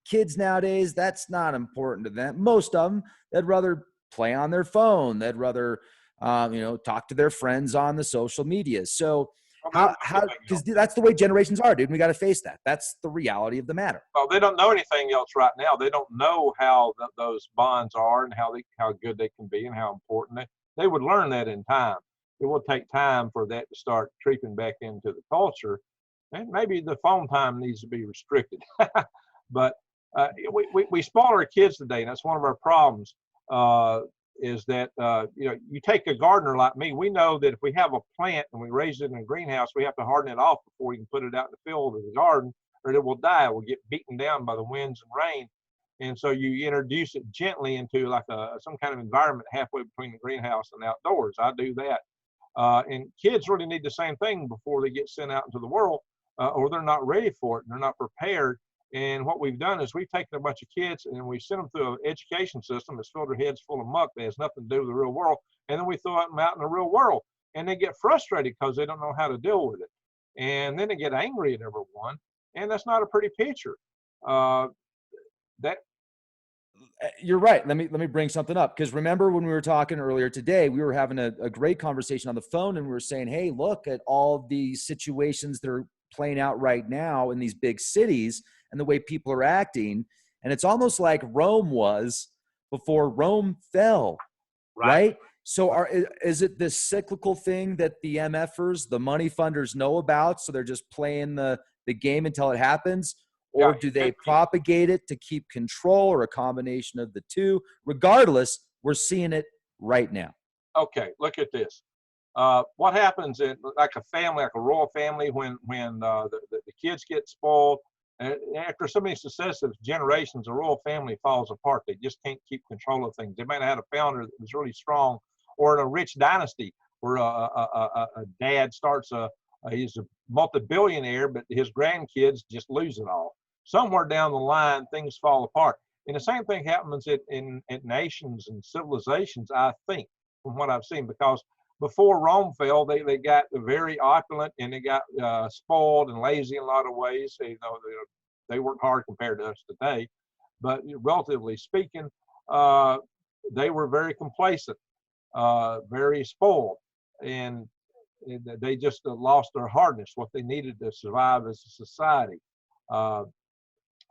Kids nowadays, that's not important to them. Most of them, they'd rather play on their phone. They'd rather, talk to their friends on the social media. So because that's the way generations are, dude. We got to face that. That's the reality of the matter. Well, they don't know anything else right now. They don't know how those bonds are and how good they can be and how important they would learn that in time. It will take time for that to start creeping back into the culture, and maybe the phone time needs to be restricted. But we spoil our kids today, and that's one of our problems. Is that you take a gardener like me. We know that if we have a plant and we raise it in a greenhouse, we have to harden it off before we can put it out in the field or the garden, or it will die. It will get beaten down by the winds and rain. And so you introduce it gently into like some kind of environment halfway between the greenhouse and outdoors. I do that. And kids really need the same thing before they get sent out into the world, or they're not ready for it and they're not prepared. And what we've done is we've taken a bunch of kids and we sent them through an education system that's filled their heads full of muck that has nothing to do with the real world. And then we throw them out in the real world. and they get frustrated because they don't know how to deal with it. And then they get angry at everyone, and that's not a pretty picture. That You're right. Let me bring something up, because remember when we were talking earlier today, we were having a great conversation on the phone, and we were saying, hey, look at all these situations that are playing out right now in these big cities and the way people are acting. And it's almost like Rome was before Rome fell, right? So is it this cyclical thing that the MFers, the money funders, know about? So they're just playing the game until it happens? Or do they propagate it to keep control, or a combination of the two? Regardless, we're seeing it right now. Okay, look at this. What happens in like a family, like a royal family, when the kids get spoiled, after so many successive generations, the royal family falls apart. They just can't keep control of things. They might have had a founder that was really strong, or in a rich dynasty where a dad starts he's a multi-billionaire, but his grandkids just lose it all. Somewhere down the line, things fall apart. And the same thing happens in nations and civilizations, I think, from what I've seen, because before Rome fell, they got very opulent, and they got spoiled and lazy in a lot of ways. They worked hard compared to us today, but relatively speaking, they were very complacent, very spoiled, and they just lost their hardness, what they needed to survive as a society.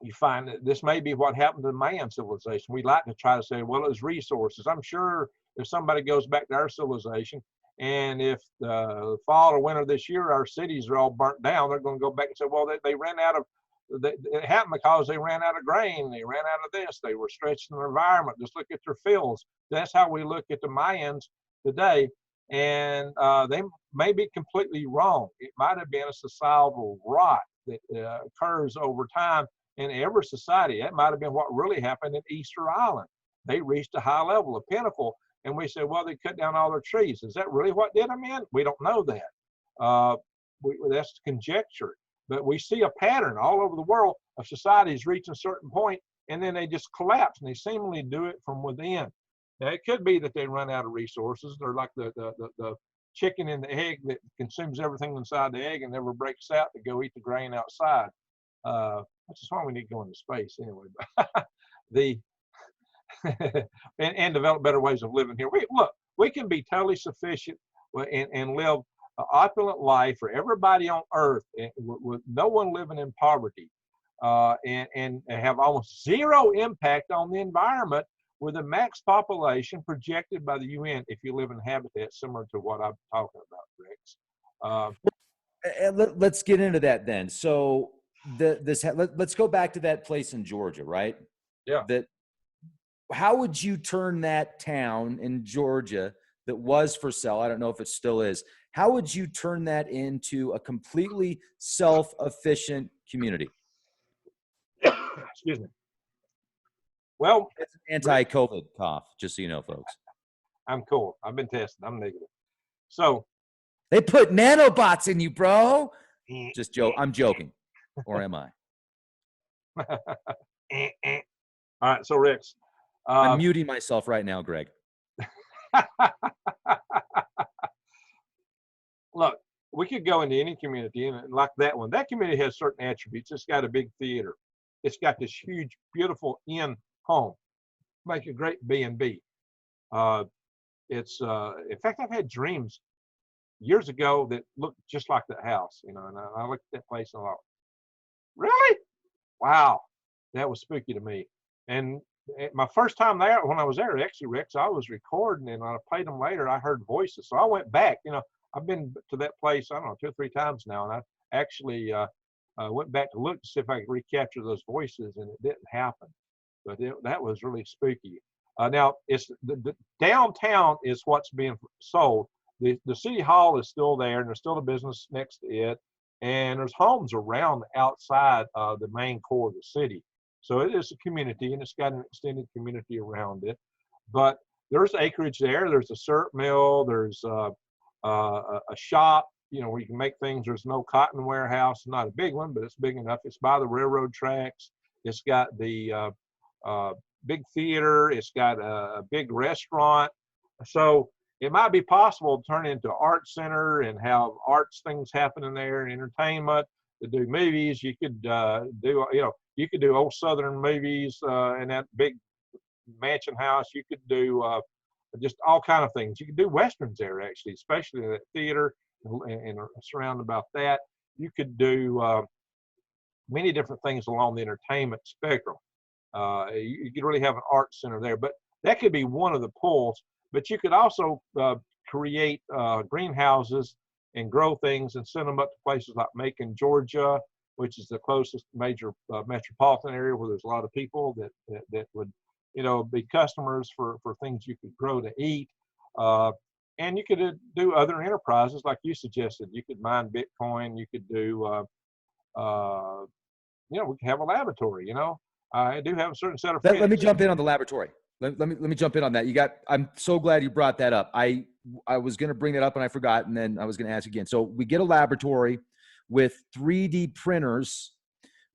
You find that this may be what happened to the Mayan civilization. We like to try to say, well, it was resources. I'm sure if somebody goes back to our civilization, and if the fall or winter this year, our cities are all burnt down, they're going to go back and say, well, they ran out of, it happened because they ran out of grain, they ran out of this, they were stretched in their environment. Just look at their fields. That's how we look at the Mayans today. And they may be completely wrong. It might have been a societal rot that occurs over time in every society. That might have been what really happened in Easter Island. They reached a high level, a pinnacle, and we said, well, they cut down all their trees. Is that really what did them in? We don't know that. That's conjecture. But we see a pattern all over the world of societies reaching a certain point, and then they just collapse, and they seemingly do it from within. Now, it could be that they run out of resources. They're like the chicken and the egg that consumes everything inside the egg and never breaks out to go eat the grain outside. Which is why we need to go into space anyway. And develop better ways of living here. We can be totally sufficient and live an opulent life for everybody on Earth, with no one living in poverty, and have almost zero impact on the environment, with a max population projected by the UN if you live in habitats similar to what I'm talking about, Rex. Let's get into that then. So let's go back to that place in Georgia, right? Yeah. How would you turn that town in Georgia that was for sale? I don't know if it still is. How would you turn that into a completely self-efficient community? Excuse me. Well, it's an anti-COVID cough, just so you know, folks. I'm cool. I've been tested. I'm negative. So they put nanobots in you, bro. Just joke. I'm joking. Or am I? All right. So, Rex. I'm muting myself right now, Greg. Look, we could go into any community, and like that one. That community has certain attributes. It's got a big theater. It's got this huge, beautiful inn home. Make a great B&B. In fact, I've had dreams years ago that looked just like that house, and I looked at that place and I thought, really? Wow, that was spooky to me. And my first time there, when I was there, actually, Rex, I was recording, and I played them later. I heard voices, so I went back. I've been to that place, I don't know, 2 or 3 times now, and I actually went back to look to see if I could recapture those voices, and it didn't happen. But that was really spooky. Now, it's the downtown is what's being sold. The city hall is still there, and there's still a business next to it, and there's homes around outside the main core of the city. So it is a community, and it's got an extended community around it. But there's acreage there. There's a syrup mill. There's a shop, where you can make things. There's no cotton warehouse, not a big one, but it's big enough. It's by the railroad tracks. It's got the big theater. It's got a big restaurant. So it might be possible to turn it into an art center and have arts things happening there and entertainment. To do movies, you could do, you could do old Southern movies in that big mansion house. You could do just all kind of things. You could do westerns there, actually, especially in that theater and surrounded about that. You could do many different things along the entertainment spectrum. You could really have an art center there, but that could be one of the pulls. But you could also create greenhouses and grow things and send them up to places like Macon, Georgia, which is the closest major metropolitan area where there's a lot of people that would, be customers for things you could grow to eat. And you could do other enterprises like you suggested. You could mine Bitcoin. You could do, we could have a laboratory. I do have a certain set of friends. Let me jump in on the laboratory. Let me jump in on that. I'm so glad you brought that up. I was going to bring that up and I forgot, and then I was going to ask again. So we get a laboratory with 3D printers.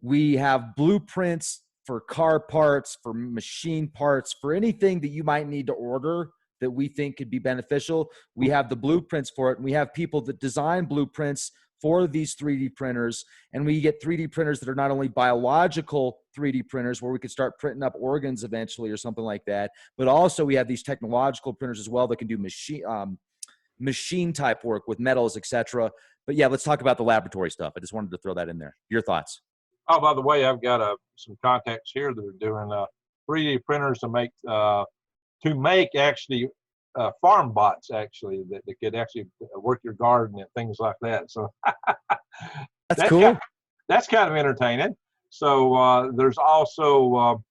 We have blueprints for car parts, for machine parts, for anything that you might need to order that we think could be beneficial. We have the blueprints for it. And we have people that design blueprints for these 3D printers. And we get 3D printers that are not only biological 3D printers where we could start printing up organs eventually or something like that, but also we have these technological printers as well that can do machine type work with metals, etc. But yeah, let's talk about the laboratory stuff. I just wanted to throw that in there. Your thoughts? Oh, by the way, I've got some contacts here that are doing 3D printers to make actually farm bots actually that could actually work your garden and things like that. So that's cool. That's kind of entertaining. So there's also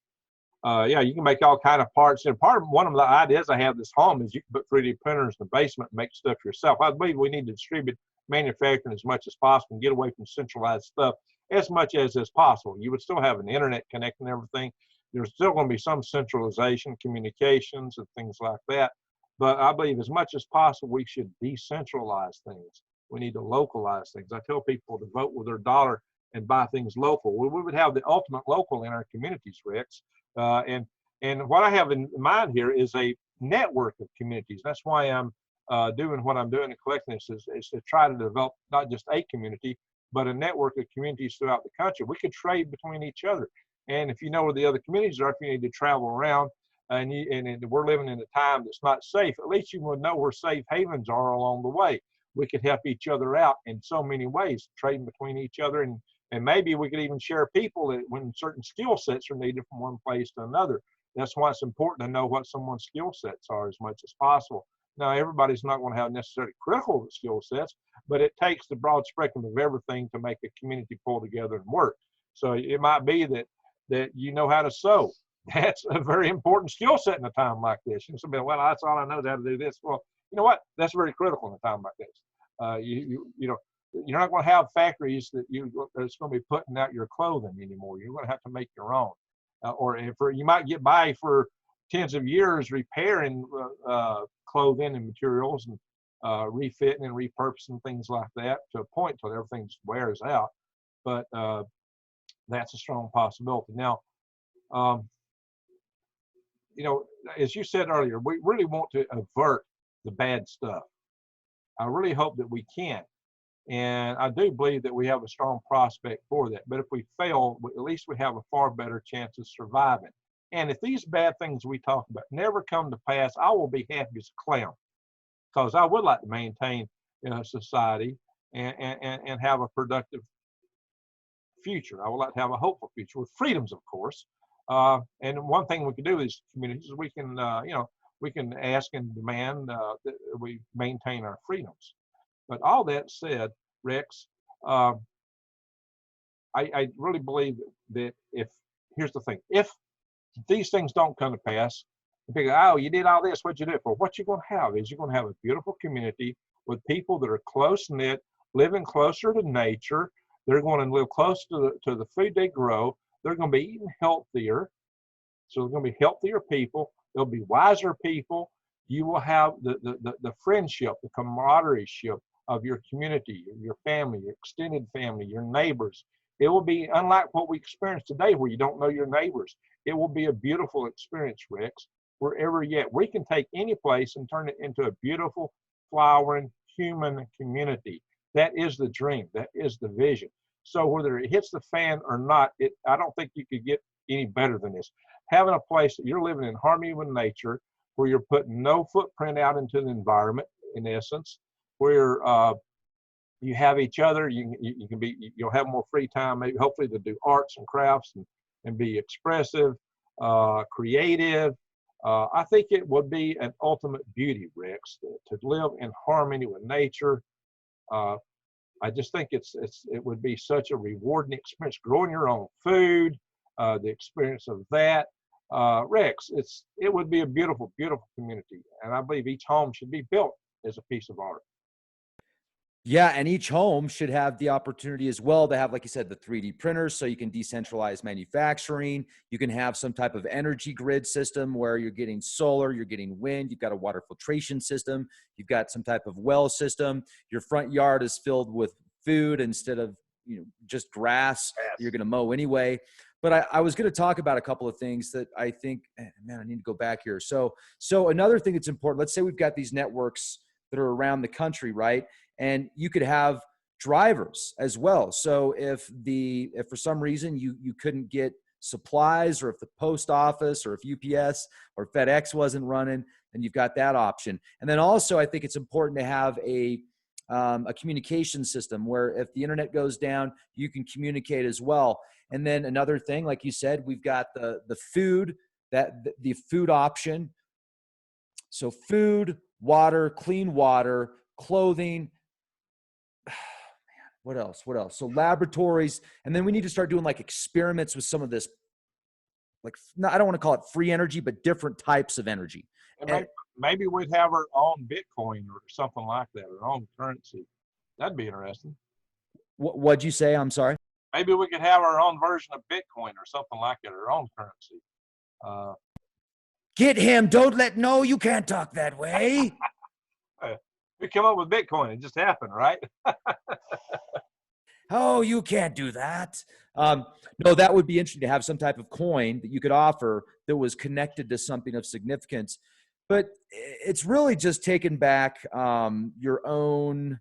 you can make all kind of parts. And one of the ideas I have this home is you can put 3D printers in the basement and make stuff yourself. I believe we need to distribute manufacturing as much as possible and get away from centralized stuff as much as is possible. You would still have an internet connecting everything. There's still going to be some centralization, communications, and things like that. But I believe as much as possible, we should decentralize things. We need to localize things. I tell people to vote with their dollar and buy things local. We would have the ultimate local in our communities, Rex. And what I have in mind here is a network of communities. That's why I'm doing what I'm doing and collecting this is to try to develop not just a community, but a network of communities throughout the country. We could trade between each other. And if you know where the other communities are, if you need to travel around and we're living in a time that's not safe, at least you would know where safe havens are along the way. We could help each other out in so many ways, trading between each other. And maybe we could even share people when certain skill sets are needed from one place to another. That's why it's important to know what someone's skill sets are as much as possible. Now, everybody's not going to have necessarily critical skill sets, but it takes the broad spectrum of everything to make a community pull together and work. So it might be that you know how to sew. That's a very important skill set in a time like this. You know, well, that's all I know is how to do this. Well, you know what? That's very critical in a time like this. You're not going to have factories that's going to be putting out your clothing anymore. You're going to have to make your own. You might get by for tens of years repairing clothing and materials and refitting and repurposing things like that to a point till everything just wears out. But that's a strong possibility. Now, as you said earlier, we really want to avert the bad stuff. I really hope that we can. And I do believe that we have a strong prospect for that. But if we fail, at least we have a far better chance of surviving. And if these bad things we talk about never come to pass, I will be happy as a clown, because I would like to maintain society and have a productive future. I would like to have a hopeful future with freedoms, of course. And one thing we can do as communities is we can ask and demand that we maintain our freedoms. But all that said, Rex, I really believe that here's the thing, if these things don't come to pass, people go, oh, you did all this, what'd you do it for? What you're going to have is you're going to have a beautiful community with people that are close-knit, living closer to nature. They're going to live close to the food they grow. They're going to be eating healthier. So they're going to be healthier people. They'll be wiser people. You will have the friendship, the camaraderie of your community, your family, your extended family, your neighbors. It will be unlike what we experience today where you don't know your neighbors. It will be a beautiful experience, Rex. wherever yet. We can take any place and turn it into a beautiful, flowering human community. That is the dream. That is the vision. So whether it hits the fan or not, I don't think you could get any better than this. Having a place that you're living in harmony with nature, where you're putting no footprint out into the environment, in essence, where you have each other, you'll have more free time, maybe hopefully to do arts and crafts and be expressive, creative. I think it would be an ultimate beauty, Rex, to live in harmony with nature. I just think it would be such a rewarding experience. Growing your own food, the experience of that, Rex, it would be a beautiful, beautiful community, and I believe each home should be built as a piece of art. Yeah, and each home should have the opportunity as well to have, like you said, the 3D printers, so you can decentralize manufacturing. You can have some type of energy grid system where you're getting solar, you're getting wind, you've got a water filtration system, you've got some type of well system. Your front yard is filled with food instead of just grass that you're going to mow anyway. But I was going to talk about a couple of things that I think, man, I need to go back here. So another thing that's important, let's say we've got these networks that are around the country, right? And you could have drivers as well. So if for some reason you couldn't get supplies, or if the post office or if UPS or FedEx wasn't running, then you've got that option. And then also I think it's important to have a communication system where if the internet goes down, you can communicate as well. And then another thing, like you said, we've got the food, the food option. So food, water, clean water, clothing. What else? So laboratories, and then we need to start doing like experiments with some of this, like, I don't want to call it free energy, but different types of energy. And maybe we'd have our own Bitcoin or something like that, our own currency. That'd be interesting. What'd you say? I'm sorry. Maybe we could have our own version of Bitcoin or something like that, our own currency. Get him. Don't no, you can't talk that way. We come up with Bitcoin. It just happened, right? Oh, you can't do that. No, that would be interesting to have some type of coin that you could offer that was connected to something of significance. But it's really just taking back your own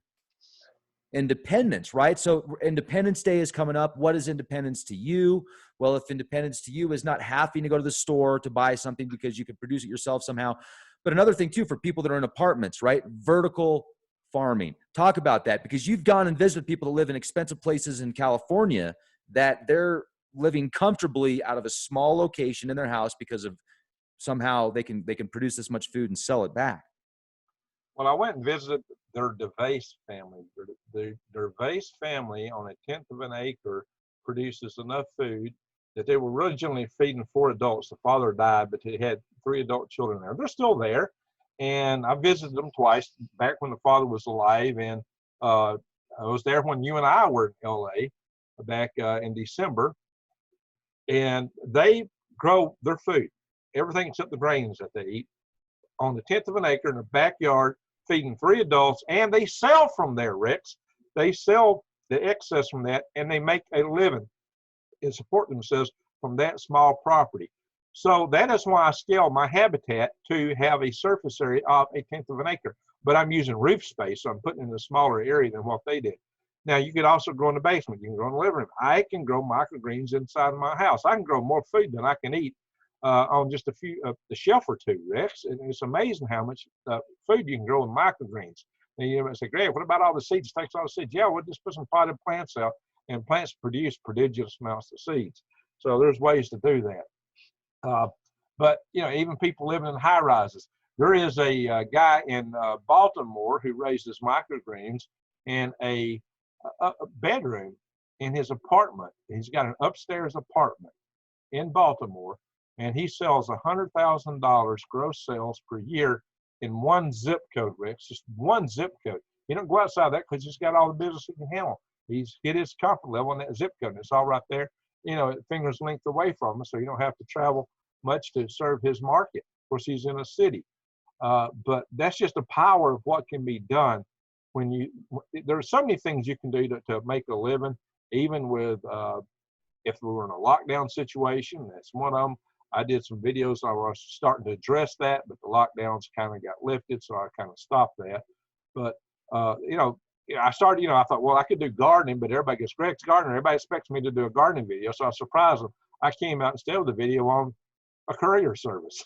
independence, right? So Independence Day is coming up. What is independence to you? Well, if independence to you is not having to go to the store to buy something because you can produce it yourself somehow. But another thing too, for people that are in apartments, right? Vertical farming. Talk about that, because you've gone and visited people that live in expensive places in California that they're living comfortably out of a small location in their house because of somehow they can produce this much food and sell it back. Well, I went and visited their DuByne family. The DuByne family on a tenth of an acre produces enough food that they were originally feeding 4 adults. The father died, but they had 3 adult children there. They're still there. And I visited them twice back when the father was alive. And I was there when you and I were in LA back in December. And they grow their food, everything except the grains that they eat, on the tenth of an acre in a backyard, feeding 3 adults. And they sell from there, Rex. They sell the excess from that, and they make a living and support themselves from that small property. So that is why I scale my habitat to have a surface area of a tenth of an acre. But I'm using roof space, so I'm putting in a smaller area than what they did. Now, you could also grow in the basement. You can grow in the living room. I can grow microgreens inside of my house. I can grow more food than I can eat on just a few, the shelf or two, Rex. And it's amazing how much food you can grow in microgreens. And you might say, Greg, what about all the seeds? It takes all the seeds. Yeah, we'll just put some potted plants out, and plants produce prodigious amounts of seeds. So there's ways to do that. But, even people living in high rises. There is a guy in Baltimore who raises microgreens in a bedroom in his apartment. He's got an upstairs apartment in Baltimore, and he sells $100,000 gross sales per year in one zip code, Rex, just one zip code. He don't go outside that because he's got all the business he can handle. He's hit his comfort level in that zip code, and it's all right there, fingers length away from him, so you don't have to travel much to serve his market. Of course, he's in a city. But that's just the power of what can be done when there are so many things you can do to make a living, even with, if we were in a lockdown situation, that's one of them. I did some videos. I was starting to address that, but the lockdowns kind of got lifted, so I kind of stopped that. But you know, I started. You know, I thought, well, I could do gardening, but everybody gets Greg's gardener. Everybody expects me to do a gardening video, so I surprised them. I came out instead of the video on a courier service.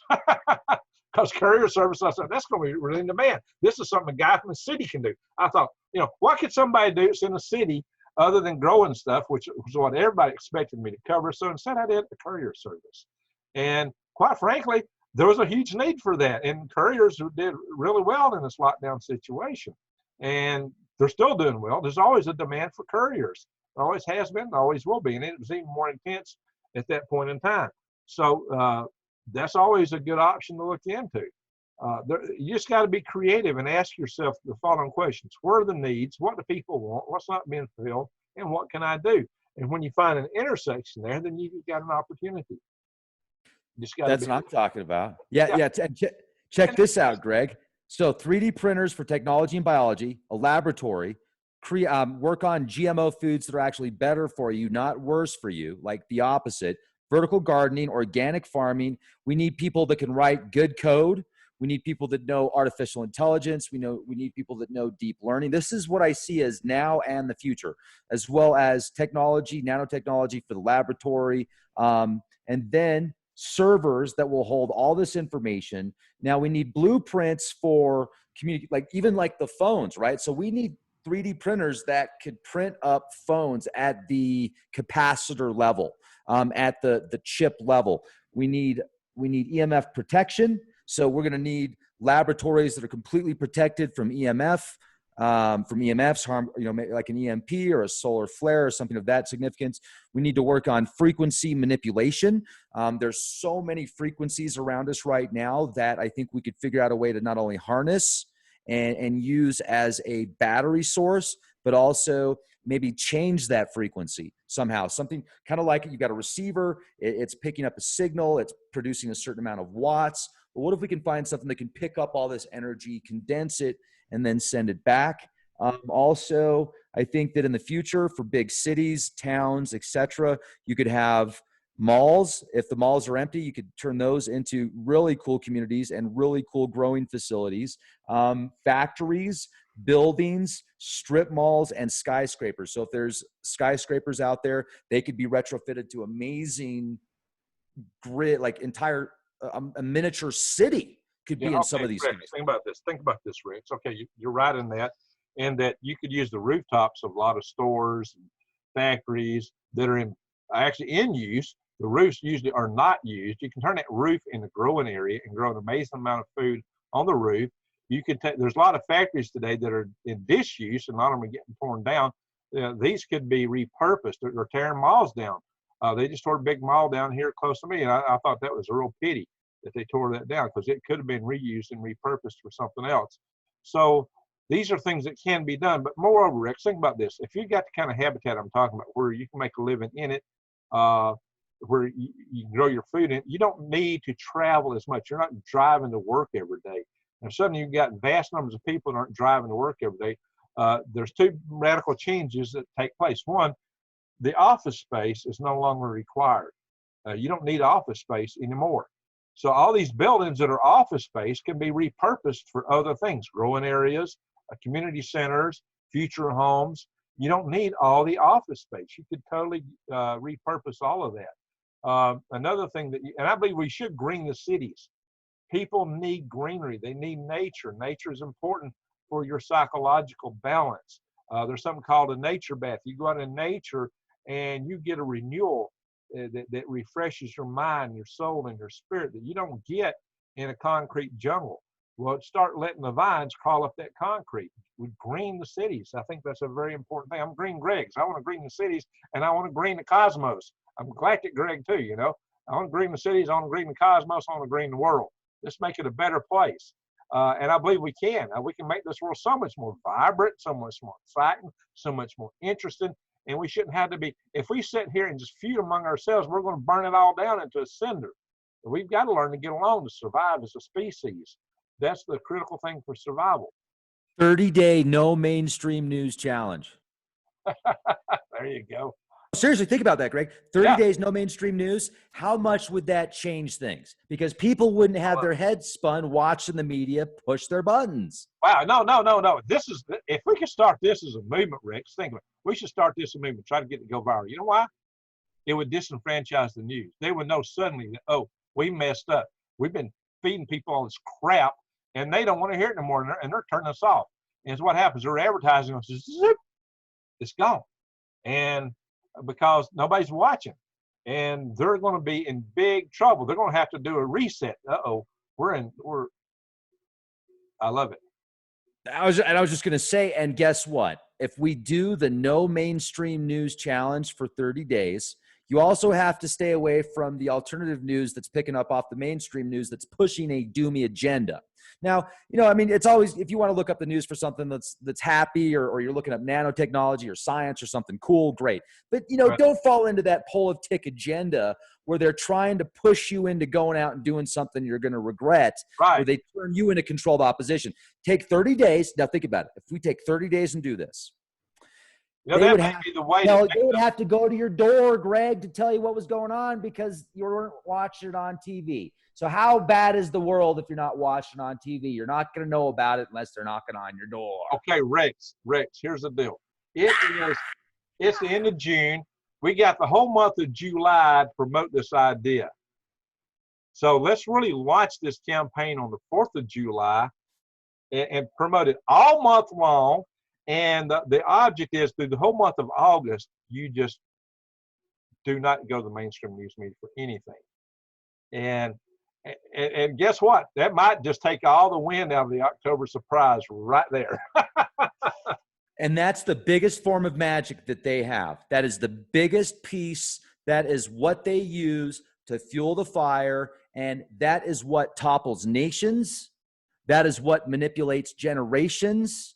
Because courier service, I said, that's going to be really in demand. This is something a guy from the city can do. I thought, you know, what could somebody do that's in the city other than growing stuff, which was what everybody expected me to cover. So instead I did the courier service. And quite frankly, there was a huge need for that. And couriers did really well in this lockdown situation. And they're still doing well. There's always a demand for couriers. There always has been, always will be. And it was even more intense at that point in time. So that's always a good option to look into. You just got to be creative and ask yourself the following questions. Where are the needs? What do people want? What's not being fulfilled? And what can I do? And when you find an intersection there, then you've got an opportunity. That's what I'm talking about. Yeah. Check this out, Greg. So 3D printers for technology and biology, a laboratory, work on GMO foods that are actually better for you, not worse for you, like the opposite. Vertical gardening, organic farming. We need people that can write good code. We need people that know artificial intelligence. We need people that know deep learning. This is what I see as now and the future, as well as technology, nanotechnology for the laboratory, and then servers that will hold all this information. Now we need blueprints for community, like the phones, right? So we need 3D printers that could print up phones at the capacitor level. At the chip level. We need EMF protection. So we're going to need laboratories that are completely protected from EMFs harm, like an EMP or a solar flare or something of that significance. We need to work on frequency manipulation. There's so many frequencies around us right now that I think we could figure out a way to not only harness and use as a battery source, but also maybe change that frequency somehow. Something kind of like you got a receiver, it's picking up a signal, it's producing a certain amount of watts. But what if we can find something that can pick up all this energy, condense it, and then send it back? Also, I think that in the future for big cities, towns, etc., you could have malls. If the malls are empty, you could turn those into really cool communities and really cool growing facilities. Factories, buildings, strip malls, and skyscrapers. So if there's skyscrapers out there, they could be retrofitted to amazing grid, like entire a miniature city could be in some of these things. Think about this, Rick. Okay, you're right in that, and that you could use the rooftops of a lot of stores and factories that are actually in use. The roofs usually are not used. You can turn that roof into a growing area and grow an amazing amount of food on the roof. You can there's a lot of factories today that are in disuse and not only getting torn down. These could be repurposed. They're tearing malls down. They just tore a big mall down here close to me, and I thought that was a real pity that they tore that down, because it could have been reused and repurposed for something else. So these are things that can be done. But moreover, Rick, think about this. If you got the kind of habitat I'm talking about, where you can make a living in it, where you can grow your food in, you don't need to travel as much. You're not driving to work every day. And suddenly you've got vast numbers of people that aren't driving to work every day. There's two radical changes that take place. One, the office space is no longer required. You don't need office space anymore. So all these buildings that are office space can be repurposed for other things, growing areas, community centers, future homes. You don't need all the office space. You could totally repurpose all of that. Another thing and I believe we should green the cities. People need greenery. They need nature. Nature is important for your psychological balance. There's something called a nature bath. You go out in nature and you get a renewal that refreshes your mind, your soul, and your spirit that you don't get in a concrete jungle. Well, start letting the vines crawl up that concrete. We green the cities. I think that's a very important thing. I'm green Greg's. I want to green the cities, and I want to green the cosmos. I'm galactic Greg too, you know. I want to green the cities. I want to green the cosmos. I want to green the world. Let's make it a better place. And I believe we can. We can make this world so much more vibrant, so much more exciting, so much more interesting. And we shouldn't have to be, if we sit here and just feud among ourselves, we're going to burn it all down into a cinder. We've got to learn to get along to survive as a species. That's the critical thing for survival. 30-day no mainstream news challenge. There you go. seriously, think about that, Greg. 30 Yeah. days, no mainstream news. How much would that change things? Because people wouldn't have their heads spun watching the media push their buttons. Wow, no. This is, if we could start this as a movement, Rick, think of it. We should start this as a movement, try to get it to go viral. You know why? It would disenfranchise the news. They would know suddenly that, oh, we messed up. We've been feeding people all this crap, and they don't want to hear it anymore, and they're turning us off. And it's what happens. Their advertising is zip, it's gone. And because nobody's watching, and they're going to be in big trouble. They're going to have to do a reset. Uh-oh, I love it. I was just going to say, and guess what? If we do the no mainstream news challenge for 30 days, you also have to stay away from the alternative news that's picking up off the mainstream news that's pushing a doomy agenda. Now, I mean, it's always, if you want to look up the news for something that's happy, or you're looking up nanotechnology or science or something cool, great. But, Right. Don't fall into that politic agenda where they're trying to push you into going out and doing something you're going to regret, Right. where they turn you into controlled opposition. Take 30 days. Now think about it. If we take 30 days and do this, That would be the way. they would have to go to your door, Greg, to tell you what was going on because you weren't watching it on TV. So how bad is the world if you're not watching on TV? You're not going to know about it unless they're knocking on your door. Okay, Rex, here's the deal. It's the end of June. We got the whole month of July to promote this idea. So let's really launch this campaign on the 4th of July and promote it all month long. And the object is through the whole month of August, you just do not go to the mainstream news media for anything. And guess what? That might just take all the wind out of the October surprise right there. And that's the biggest form of magic that they have. That is the biggest piece. That is what they use to fuel the fire. And that is what topples nations. That is what manipulates generations.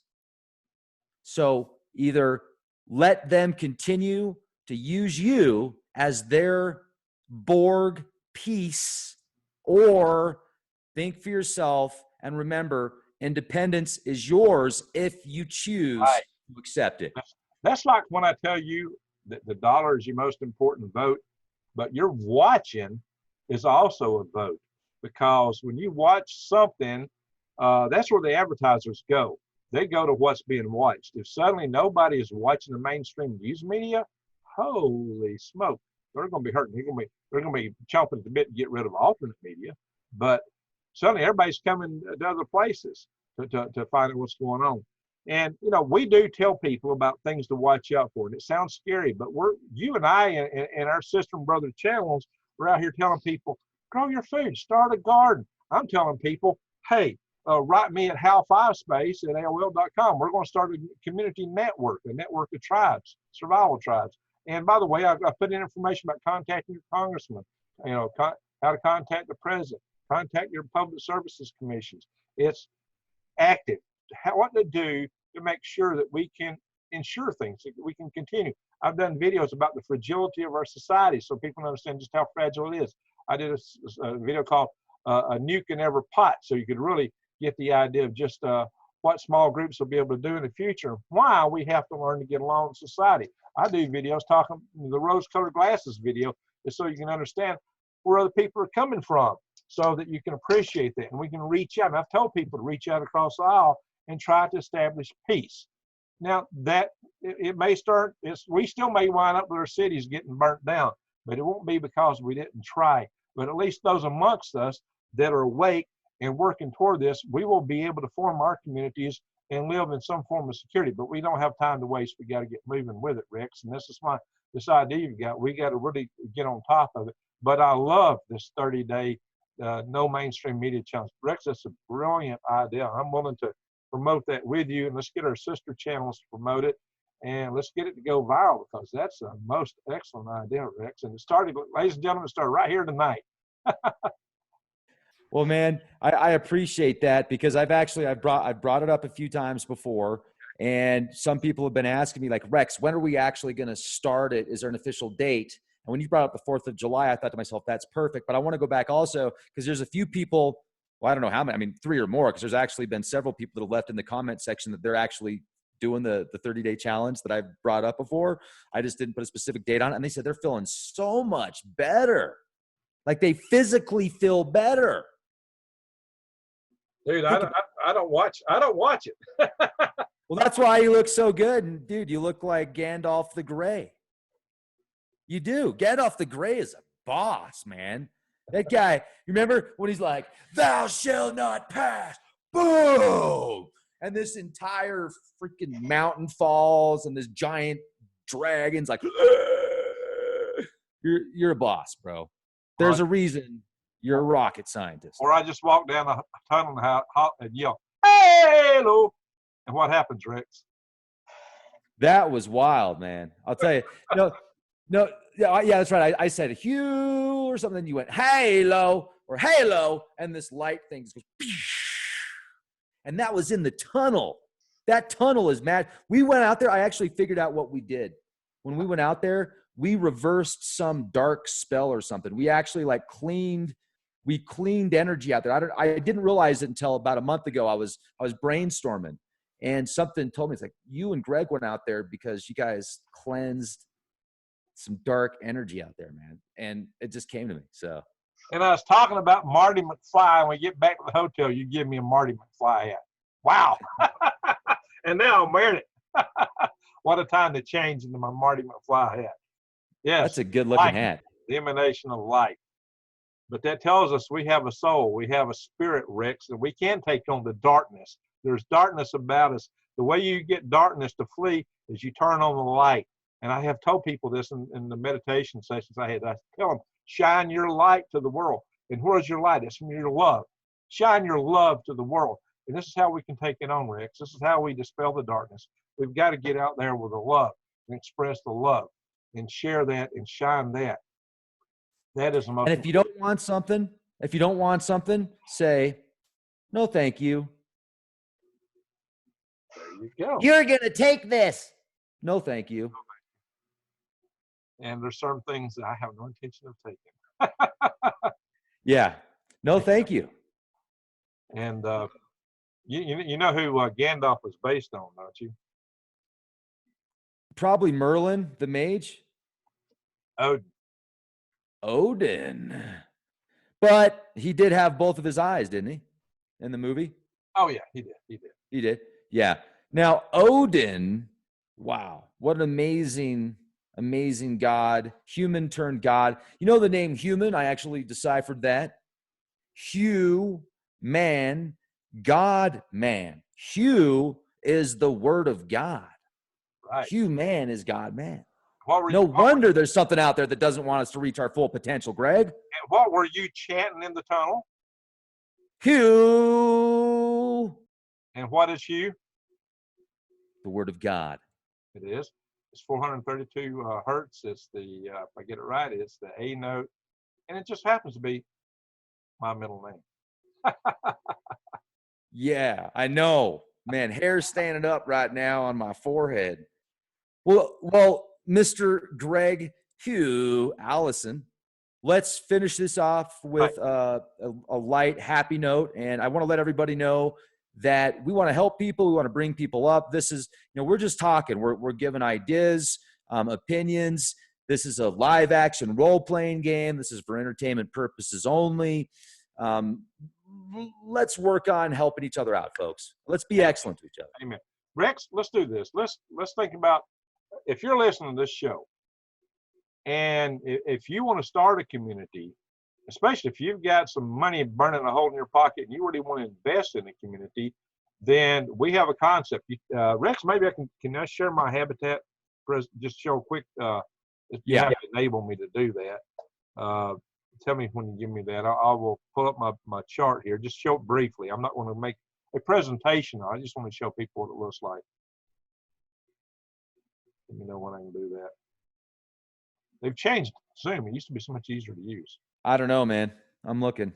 So either let them continue to use you as their Borg piece, or think for yourself and remember, independence is yours if you choose to accept it. That's like when I tell you that the dollar is your most important vote, but your watching is also a vote, because when you watch something, that's where the advertisers go. They go to what's being watched. If suddenly nobody is watching the mainstream news media, holy smoke, they're going to be hurting. They're going to be chomping at the bit to get rid of alternate media. But suddenly everybody's coming to other places to find out what's going on. And, we do tell people about things to watch out for. And it sounds scary, but you and I and our sister and brother channels, we're out here telling people, grow your food, start a garden. I'm telling people, hey, write me at Hal5Space at AOL.com. We're going to start a community network, a network of tribes, survival tribes. And by the way, I put in information about contacting your congressman, how to contact the president, contact your public services commissions. It's active. What to do to make sure that we can ensure things, that we can continue. I've done videos about the fragility of our society so people understand just how fragile it is. I did a video called A Nuke in Every Pot, so you could really get the idea of just what small groups will be able to do in the future, why we have to learn to get along in society. I do videos talking, the rose-colored glasses video is so you can understand where other people are coming from, so that you can appreciate that. And we can reach out. And I've told people to reach out across the aisle and try to establish peace. Now, that it may start, we still may wind up with our cities getting burnt down, but it won't be because we didn't try. But at least those amongst us that are awake and working toward this, we will be able to form our communities and live in some form of security. But we don't have time to waste. We got to get moving with it, Rex. And this idea you've got, we got to really get on top of it. But I love this 30-day no mainstream media challenge. Rex, that's a brilliant idea. I'm willing to promote that with you, and let's get our sister channels to promote it, and let's get it to go viral, because that's a most excellent idea, Rex. And it started, ladies and gentlemen, started right here tonight. Well, man, I appreciate that, because I've brought it up a few times before, and some people have been asking me, like, Rex, when are we actually going to start it? Is there an official date? And when you brought up the 4th of July, I thought to myself, that's perfect. But I want to go back also, because there's a few people, well, I don't know how many, 3 or more, because there's actually been several people that have left in the comment section that they're actually doing the 30-day challenge that I brought up before. I just didn't put a specific date on it. And they said they're feeling so much better. Like they physically feel better. Dude, I don't watch it. Well, that's why you look so good. And dude, you look like Gandalf the Grey. You do. Gandalf the Grey is a boss, man. That guy, you remember when he's like, "Thou shalt not pass." Boom. And this entire freaking mountain falls and this giant dragon's like, you're a boss, bro. There's a reason you're a rocket scientist. Or I just walk down a tunnel and yell, "Hello!" And what happens, Rex? That was wild, man. I'll tell you. No, yeah, that's right. I said Hugh or something. You went halo or halo, and this light thing goes, and that was in the tunnel. That tunnel is mad. We went out there. I actually figured out what we did when we went out there. We reversed some dark spell or something. We actually cleaned energy out there. I didn't realize it until about a month ago. I was brainstorming, and something told me, it's like, you and Greg went out there because you guys cleansed some dark energy out there, man. And it just came to me. So. And I was talking about Marty McFly. When we get back to the hotel, you give me a Marty McFly hat. Wow. And now I'm wearing it. What a time to change into my Marty McFly hat. Yes. That's a good looking hat. The emanation of light. But that tells us we have a soul. We have a spirit, Rex, and we can take on the darkness. There's darkness about us. The way you get darkness to flee is you turn on the light. And I have told people this in the meditation sessions I had. I tell them, shine your light to the world. And where's your light? It's from your love. Shine your love to the world. And this is how we can take it on, Rex. This is how we dispel the darkness. We've got to get out there with the love and express the love and share that and shine that. That is the most. And if you don't want something, say, "No, thank you." There you go. You're going to take this. No, thank you. And there's certain things that I have no intention of taking. Yeah. No, thank you. And you know who Gandalf was based on, don't you? Probably Merlin, the mage. Odin. But he did have both of his eyes, didn't he? In the movie? Oh, yeah, he did. Yeah. Now, Odin, wow, what an amazing God, human turned God. You know the name human? I actually deciphered that. Hugh, man, God, man. Hugh is the word of God. Right. Hugh, man, is God, man. No wonder there's something out there that doesn't want us to reach our full potential, Greg. And what were you chanting in the tunnel? Hugh. And what is Hugh? The word of God. It is. It's 432 hertz. It's the, if I get it right, it's the A note. And it just happens to be my middle name. Yeah, I know. Man, hair's standing up right now on my forehead. Well, Mr. Greg Hugh Allison, let's finish this off with a light, happy note. And I want to let everybody know that we want to help people. We want to bring people up. This is, we're just talking. We're giving ideas, opinions. This is a live action role-playing game. This is for entertainment purposes only. Let's work on helping each other out, folks. Let's be excellent to each other. Amen. Rex, let's do this. Let's think about, if you're listening to this show, and if you want to start a community, especially if you've got some money burning a hole in your pocket and you really want to invest in a community, then we have a concept. Rex, maybe can I share my habitat? Just show a quick, you have to enable me to do that. Tell me when you give me that. I will pull up my chart here. Just show it briefly. I'm not going to make a presentation. I just want to show people what it looks like. Let me know when I can do that. They've changed Zoom. It used to be so much easier to use. I don't know, man. I'm looking.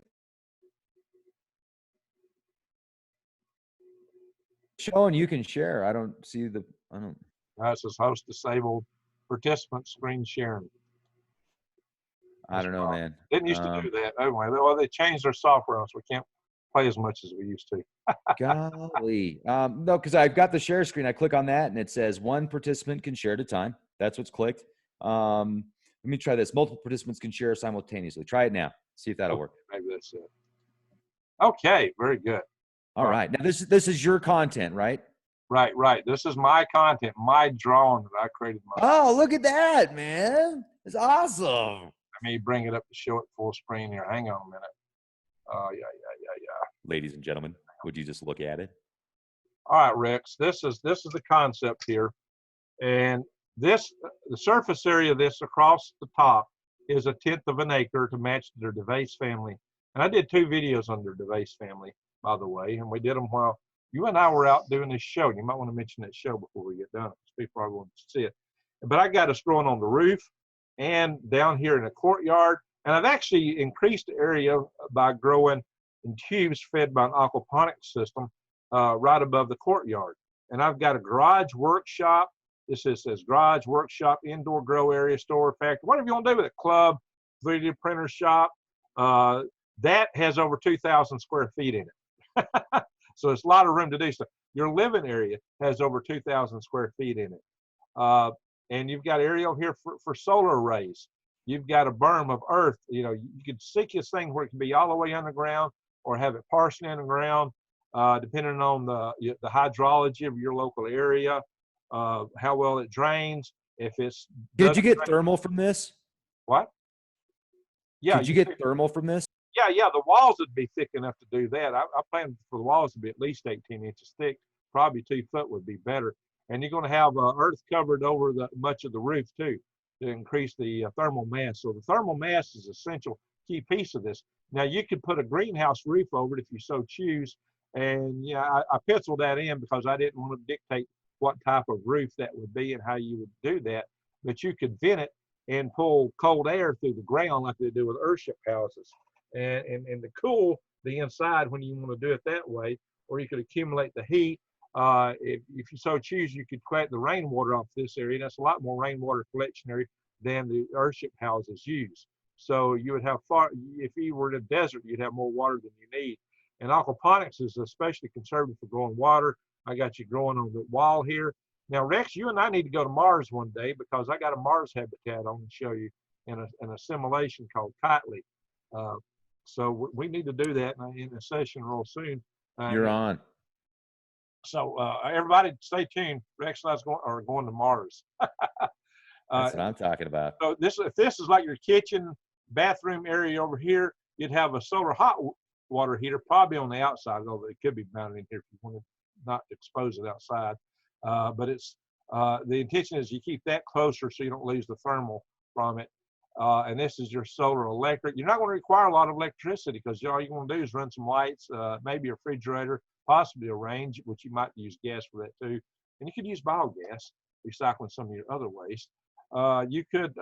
Showing you can share. I don't see the. I don't. It says host disabled, participant screen sharing. I don't know, man. Didn't used to do that. Anyway, well, they changed their software, so we can't play as much as we used to. Golly. No, because I've got the share screen. I click on that and it says one participant can share at a time. That's what's clicked. Let me try this. Multiple participants can share simultaneously. Try it now. See if that'll work. Maybe that's it. Okay, very good. All right. Now this is your content, right? Right. This is my content, my drawing that I created myself. Oh, look at that, man. It's awesome. Let me bring it up to show it full screen here. Hang on a minute. Yeah. Ladies and gentlemen, would you just look at it? All right, Rex. This is the concept here, and the surface area of this across the top is 1/10 of an acre to match their DeVace family. And I did 2 videos on their DeVace family, by the way, and we did them while you and I were out doing this show. You might want to mention that show before we get done, because people are going to see it. But I got us growing on the roof and down here in the courtyard. And I've actually increased the area by growing in tubes fed by an aquaponics system right above the courtyard. And I've got a garage workshop. This says garage workshop, indoor grow area, store, factory, whatever you want to do with it, club, 3D printer shop. That has over 2,000 square feet in it. So it's a lot of room to do stuff. Your living area has over 2,000 square feet in it. And you've got area over here for solar arrays. You've got a berm of earth. You know, you could seek this thing where it can be all the way underground or have it partially underground, depending on the hydrology of your local area, how well it drains. If it's Did you get thermal from this? What? Yeah. Did you get thermal from this? Yeah, the walls would be thick enough to do that. I plan for the walls to be at least 18 inches thick. Probably 2 foot would be better. And you're going to have earth covered over much of the roof too, to increase the thermal mass. So the thermal mass is an essential key piece of this. Now you could put a greenhouse roof over it if you so choose. And yeah, I penciled that in because I didn't want to dictate what type of roof that would be and how you would do that. But you could vent it and pull cold air through the ground like they do with earthship houses. And to cool the inside when you want to do it that way, or you could accumulate the heat. If you so choose, you could collect the rainwater off this area. That's a lot more rainwater collection area than the earthship houses use. So you would have if you were in a desert, you'd have more water than you need. And aquaponics is especially conservative for growing water. I got you growing on the wall here. Now, Rex, you and I need to go to Mars one day because I got a Mars habitat I'm going to show you in a simulation called Tightly. So we need to do that in a session real soon. You're on. So everybody stay tuned. Rex and I are going to Mars. That's what I'm talking about. So if this is like your kitchen, bathroom area over here, you'd have a solar hot water heater probably on the outside, although it could be mounted in here if you want to not expose it outside. But it's the intention is you keep that closer so you don't lose the thermal from it. And this is your solar electric. You're not going to require a lot of electricity because all you're going to do is run some lights, maybe a refrigerator, possibly a range, which you might use gas for that too. And you could use biogas, recycling some of your other waste. You could,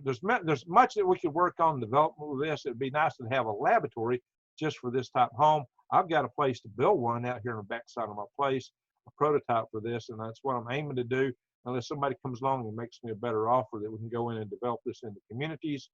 there's much that we could work on development with this. It'd be nice to have a laboratory just for this type of home. I've got a place to build one out here on the backside of my place, a prototype for this, and that's what I'm aiming to do. Unless somebody comes along and makes me a better offer that we can go in and develop this into communities.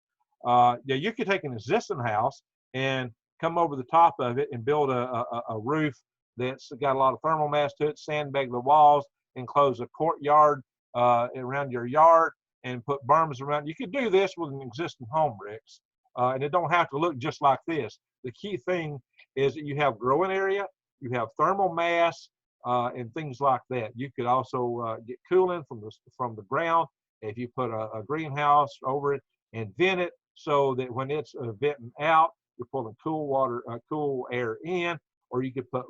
Yeah, you could take an existing house and come over the top of it and build a roof that's got a lot of thermal mass to it, sandbag the walls, enclose a courtyard around your yard, and put berms around. You could do this with an existing home, Rex, and it don't have to look just like this. The key thing is that you have growing area, you have thermal mass, and things like that. You could also get cooling from the ground if you put a greenhouse over it and vent it so that when it's venting out, you're pulling cool air in. Or you could put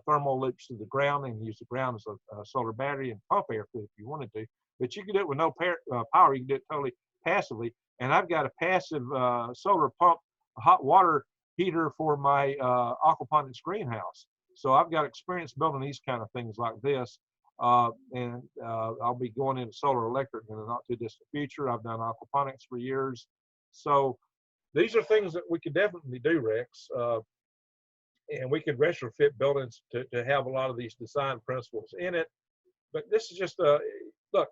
thermal loops to the ground and use the ground as a solar battery and pump air if you wanted to. But you can do it with no power. You can do it totally passively. And I've got a passive solar pump hot water heater for my aquaponics greenhouse. So I've got experience building these kind of things like this. And I'll be going into solar electric in the not too distant future. I've done aquaponics for years. So these are things that we could definitely do, Rex. And we could retrofit buildings to have a lot of these design principles in it. But this is just look,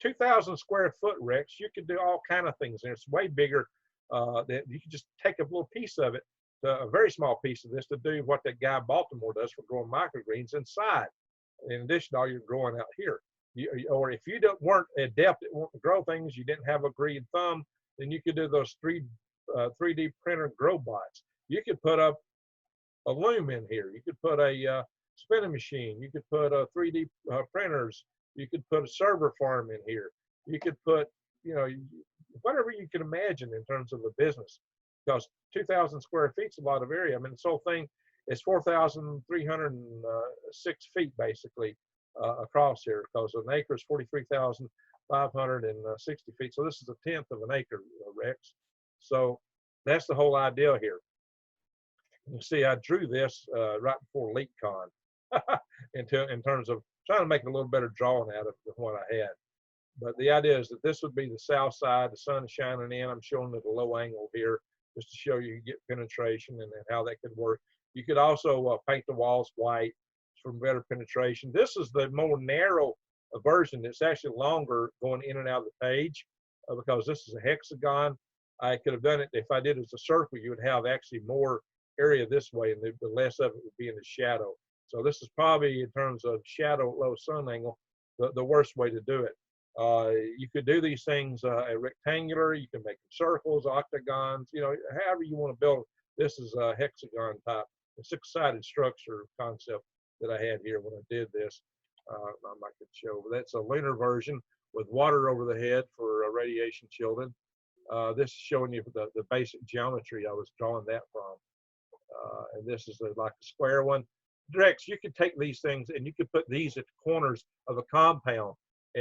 2,000 square foot, Rex, you could do all kind of things there. It's way bigger that you could just take a little piece of it a very small piece of this to do what that guy in Baltimore does for growing microgreens inside, in addition to all you're growing out here. Or if you weren't adept at wanting to grow things, you didn't have a green thumb, then you could do those 3D printer grow bots. You could put up a loom in here. You could put a spinning machine. You could put 3D printers. You could put a server farm in here. You could put, whatever you can imagine in terms of a business, because 2,000 square feet is a lot of area. I mean, this whole thing is 4,306 feet basically across here, because an acre is 43,560 feet. So this is a tenth of an acre, Rex. So that's the whole idea here. You see, I drew this right before LeakCon in terms of trying to make a little better drawing out of it than what I had. But the idea is that this would be the south side. The sun is shining in. I'm showing it at a low angle here just to show you get penetration and how that could work. You could also paint the walls white for better penetration. This is the more narrow version. It's actually longer going in and out of the page because this is a hexagon. I could have done it if I did it as a circle. You would have actually more area this way, and the less of it would be in the shadow. So this is probably, in terms of shadow at low sun angle, the worst way to do it. You could do these things rectangular. You can make them circles, octagons, however you want to build. This is a hexagon type, a six-sided structure concept that I had here when I did this. I could show, but that's a lunar version with water over the head for radiation shielding. This is showing you the basic geometry I was drawing that from. And this is like a square one. Drex, you could take these things and you could put these at the corners of a compound,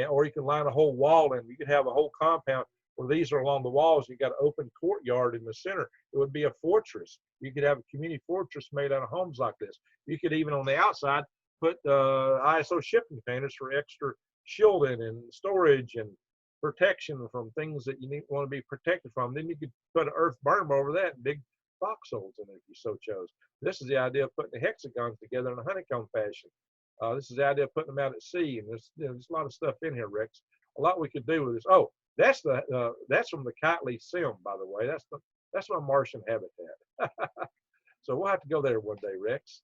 or you can line a whole wall in. You could have a whole compound where these are along the walls. You got an open courtyard in the center. It would be a fortress. You could have a community fortress made out of homes like this. You could even on the outside put ISO shipping containers for extra shielding and storage and protection from things that you want to be protected from. Then you could put an earth berm over that and dig foxholes in it if you so chose. This is the idea of putting the hexagons together in a honeycomb fashion. This is the idea of putting them out at sea, and there's a lot of stuff in here, Rex. A lot we could do with this. Oh, that's from the Kitely Sim, by the way. That's my Martian habitat. So we'll have to go there one day, Rex.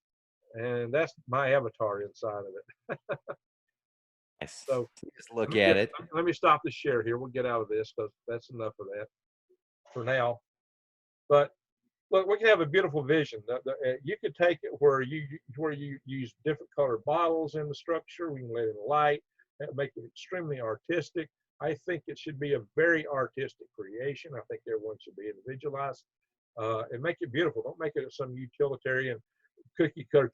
And that's my avatar inside of it. Nice. So just look at it. Let me stop the share here. We'll get out of this because that's enough of that for now. But look, we can have a beautiful vision. You could take it where you use different colored bottles in the structure. We can let in light, make it extremely artistic. I think it should be a very artistic creation. I think everyone should be individualized and make it beautiful. Don't make it some utilitarian cookie cutter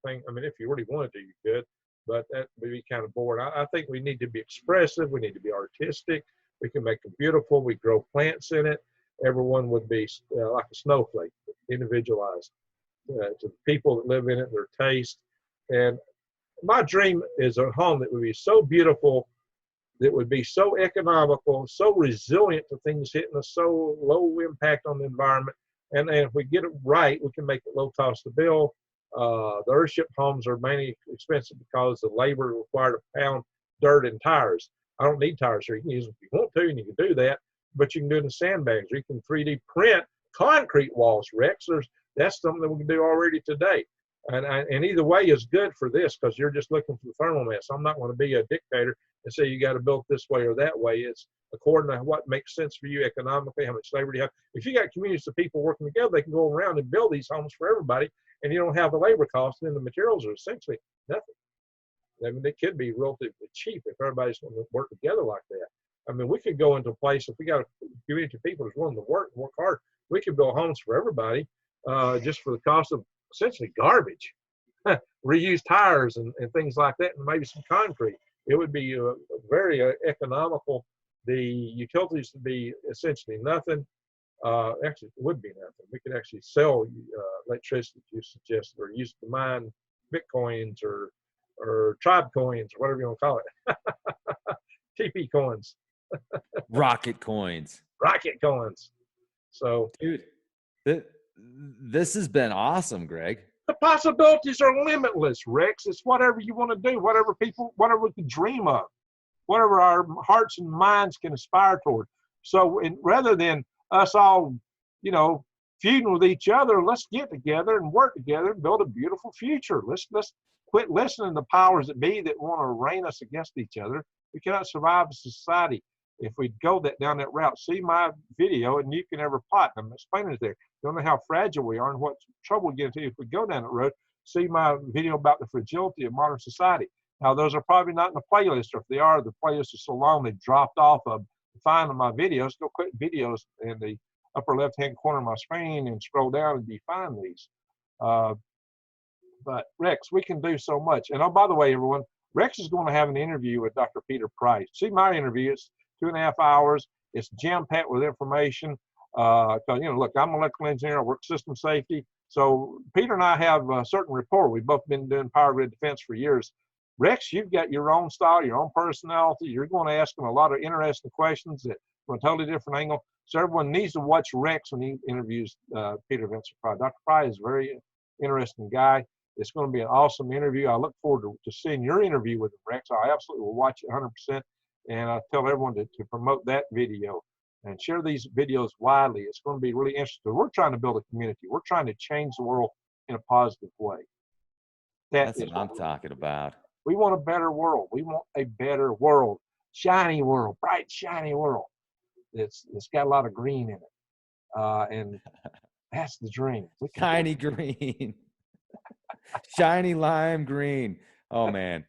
thing. I mean, if you really wanted to, you could, but that would be kind of boring. I think we need to be expressive. We need to be artistic. We can make it beautiful. We grow plants in it. Everyone would be like a snowflake, individualized to the people that live in it, their taste. And my dream is a home that would be so beautiful, that would be so economical, so resilient to things hitting us, so low impact on the environment. And if we get it right, we can make it low cost to build. The earthship homes are mainly expensive because the labor required to pound dirt and tires. I don't need tires here. You can use them if you want to, and you can do that. But you can do it in sandbags, or you can 3D print concrete walls, Rex. That's something that we can do already today. And either way is good for this, because you're just looking for the thermal mass. I'm not going to be a dictator and say you got to build this way or that way. It's according to what makes sense for you economically, how much labor do you have. If you got communities of people working together, they can go around and build these homes for everybody, and you don't have the labor cost, and then the materials are essentially nothing. I mean, it could be relatively cheap if everybody's going to work together like that. I mean, we could go into a place, if we got a community of people who's willing to work hard, we could build homes for everybody just for the cost of essentially garbage, reuse tires and things like that, and maybe some concrete. It would be very economical. The utilities would be essentially nothing. Actually, it would be nothing. We could actually sell electricity, you suggested, or use to mine Bitcoins or tribe coins, or whatever you want to call it. TP coins. Rocket coins. Rocket coins. So, dude, this has been awesome, Greg. The possibilities are limitless, Rex. It's whatever you want to do, whatever we can dream of, whatever our hearts and minds can aspire toward. So, rather than us all, feuding with each other. Let's get together and work together and build a beautiful future. Let's quit listening to powers that be that want to arraign us against each other. We cannot survive as a society if we go down that route. See my video, and you can ever plot. I'm explaining it there. You don't know how fragile we are and what trouble we get into if we go down that road. See my video about the fragility of modern society. Now, those are probably not in the playlist, or if they are, the playlist is so long they dropped off of. Find my videos. Go click videos in the upper left-hand corner of my screen and scroll down and you find these. But Rex, we can do so much. And oh, by the way, everyone, Rex is going to have an interview with Dr. Peter Price. See my interview. It's 2.5 hours. It's jam-packed with information. Because, look, I'm an electrical engineer. I work system safety. So Peter and I have a certain rapport. We've both been doing power grid defense for years. Rex, you've got your own style, your own personality. You're going to ask him a lot of interesting questions that from a totally different angle. So everyone needs to watch Rex when he interviews Peter Vincent Fry. Dr. Fry is a very interesting guy. It's going to be an awesome interview. I look forward to seeing your interview with him, Rex. I absolutely will watch it 100%. And I tell everyone to promote that video and share these videos widely. It's going to be really interesting. We're trying to build a community. We're trying to change the world in a positive way. That's what I'm talking about. We want a better world. We want a better world. Shiny world, bright, shiny world. It's got a lot of green in it. And that's the dream. Shiny green. Shiny lime green. Oh, man.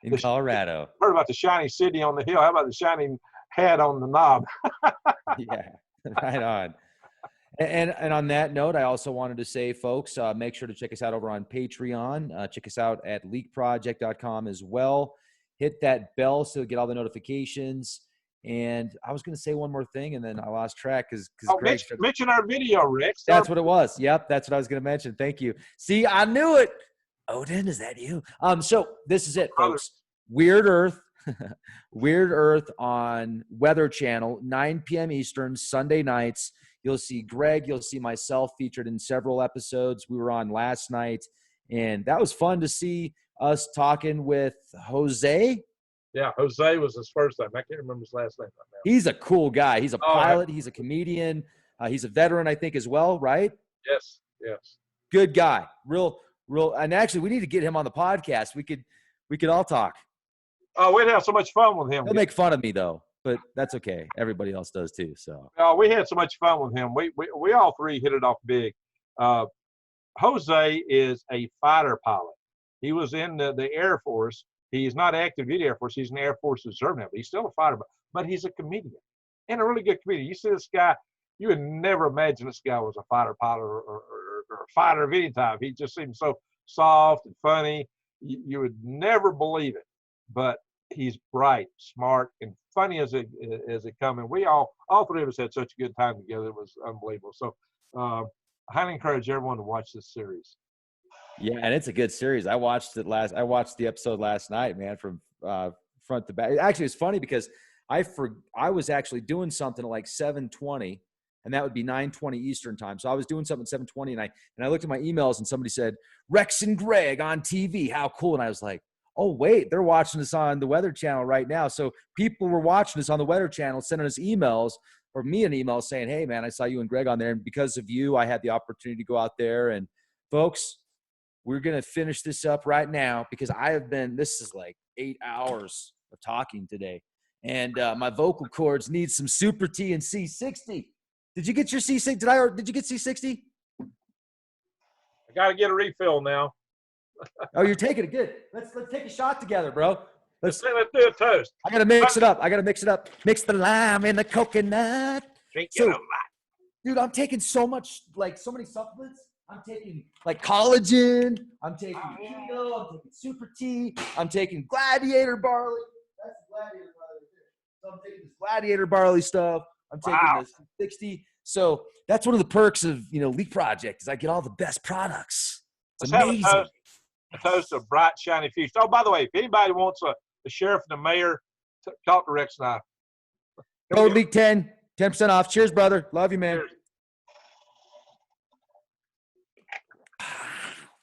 In Colorado. Heard about the shiny city on the hill. How about the shining hat on the knob? Yeah, right on. And on that note, I also wanted to say, folks, make sure to check us out over on Patreon. Check us out at leakproject.com as well. Hit that bell so you get all the notifications. And I was going to say one more thing, and then I lost track because Greg mention our video, Rick. That's what it was. Yep, that's what I was going to mention. Thank you. See, I knew it. Odin, is that you? So this is it, folks. Weird Earth. Weird Earth on Weather Channel, 9 p.m. Eastern, Sunday nights. You'll see Greg. You'll see myself featured in several episodes. We were on last night, and that was fun to see us talking with Jose. Yeah, Jose was his first time. I can't remember his last name right now. He's a cool guy. He's a pilot. He's a comedian. He's a veteran, I think, as well, right? Yes. Good guy. Real. And actually, we need to get him on the podcast. We could all talk. Oh, we'd have so much fun with him. He'll make fun of me, though, but that's okay. Everybody else does, too. So. We had so much fun with him. We all three hit it off big. Jose is a fighter pilot. He was in the Air Force. He's not active duty Air Force. He's an Air Force reserve now, but he's still a fighter. But he's a comedian and a really good comedian. You see this guy, you would never imagine this guy was a fighter pilot or a fighter of any type. He just seems so soft and funny. You would never believe it. But he's bright, smart, and funny as it come. And we all three of us had such a good time together. It was unbelievable. So I highly encourage everyone to watch this series. Yeah, and it's a good series. I watched the episode last night, man, from front to back. Actually, it's funny because I was actually doing something at like 7:20, and that would be 9:20 Eastern time. So I was doing something at 7:20, and I looked at my emails, and somebody said, Rex and Greg on TV. How cool. And I was like, oh, wait, they're watching this on the Weather Channel right now. So people were watching this on the Weather Channel, sending us emails, or me an email saying, hey, man, I saw you and Greg on there. And because of you, I had the opportunity to go out there. And folks, we're going to finish this up right now because this is like 8 hours of talking today. And my vocal cords need some Super T and C60. Did you get your C60? Did you get C60? I got to get a refill now. Oh, you're taking it. Good. Let's take a shot together, bro. Let's do a toast. I got to mix it up. Mix the lime and the coconut. Drink it a lot. Dude, I'm taking so many supplements. I'm taking like collagen. I'm taking keto. I'm taking Super T. I'm taking Gladiator barley. That's Gladiator barley. So I'm taking this Gladiator barley stuff. I'm taking this 60. So that's one of the perks of Leak Project is I get all the best products. It's amazing. A toast of bright, shiny future. Oh, by the way, if anybody wants the sheriff and the mayor, talk to Rex and I. Code Leak 10, 10% off. Cheers, brother. Love you, man. Cheers.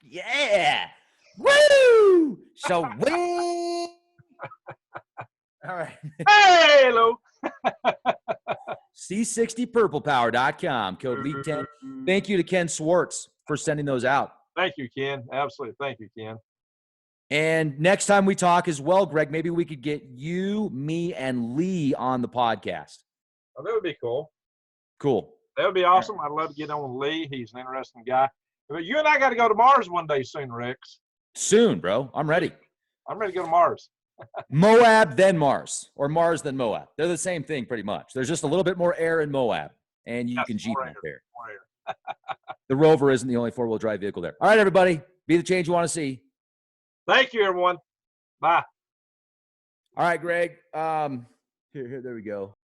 Yeah. Woo! So win. All right. Hey, hello. C60purplepower.com. Code Leak 10. Thank you to Ken Swartz for sending those out. Thank you, Ken. Absolutely. Thank you, Ken. And next time we talk as well, Greg, maybe we could get you, me, and Lee on the podcast. Oh, that would be cool. Cool. That would be awesome. I'd love to get on with Lee. He's an interesting guy. But you and I got to go to Mars one day soon, Rex. Soon, bro. I'm ready. I'm ready to go to Mars. Moab, then Mars, or Mars, then Moab. They're the same thing pretty much. There's just a little bit more air in Moab, and you can Jeep up there. The Rover isn't the only four-wheel drive vehicle there. All right, everybody. Be the change you want to see. Thank you, everyone. Bye. All right, Greg. Here, there we go.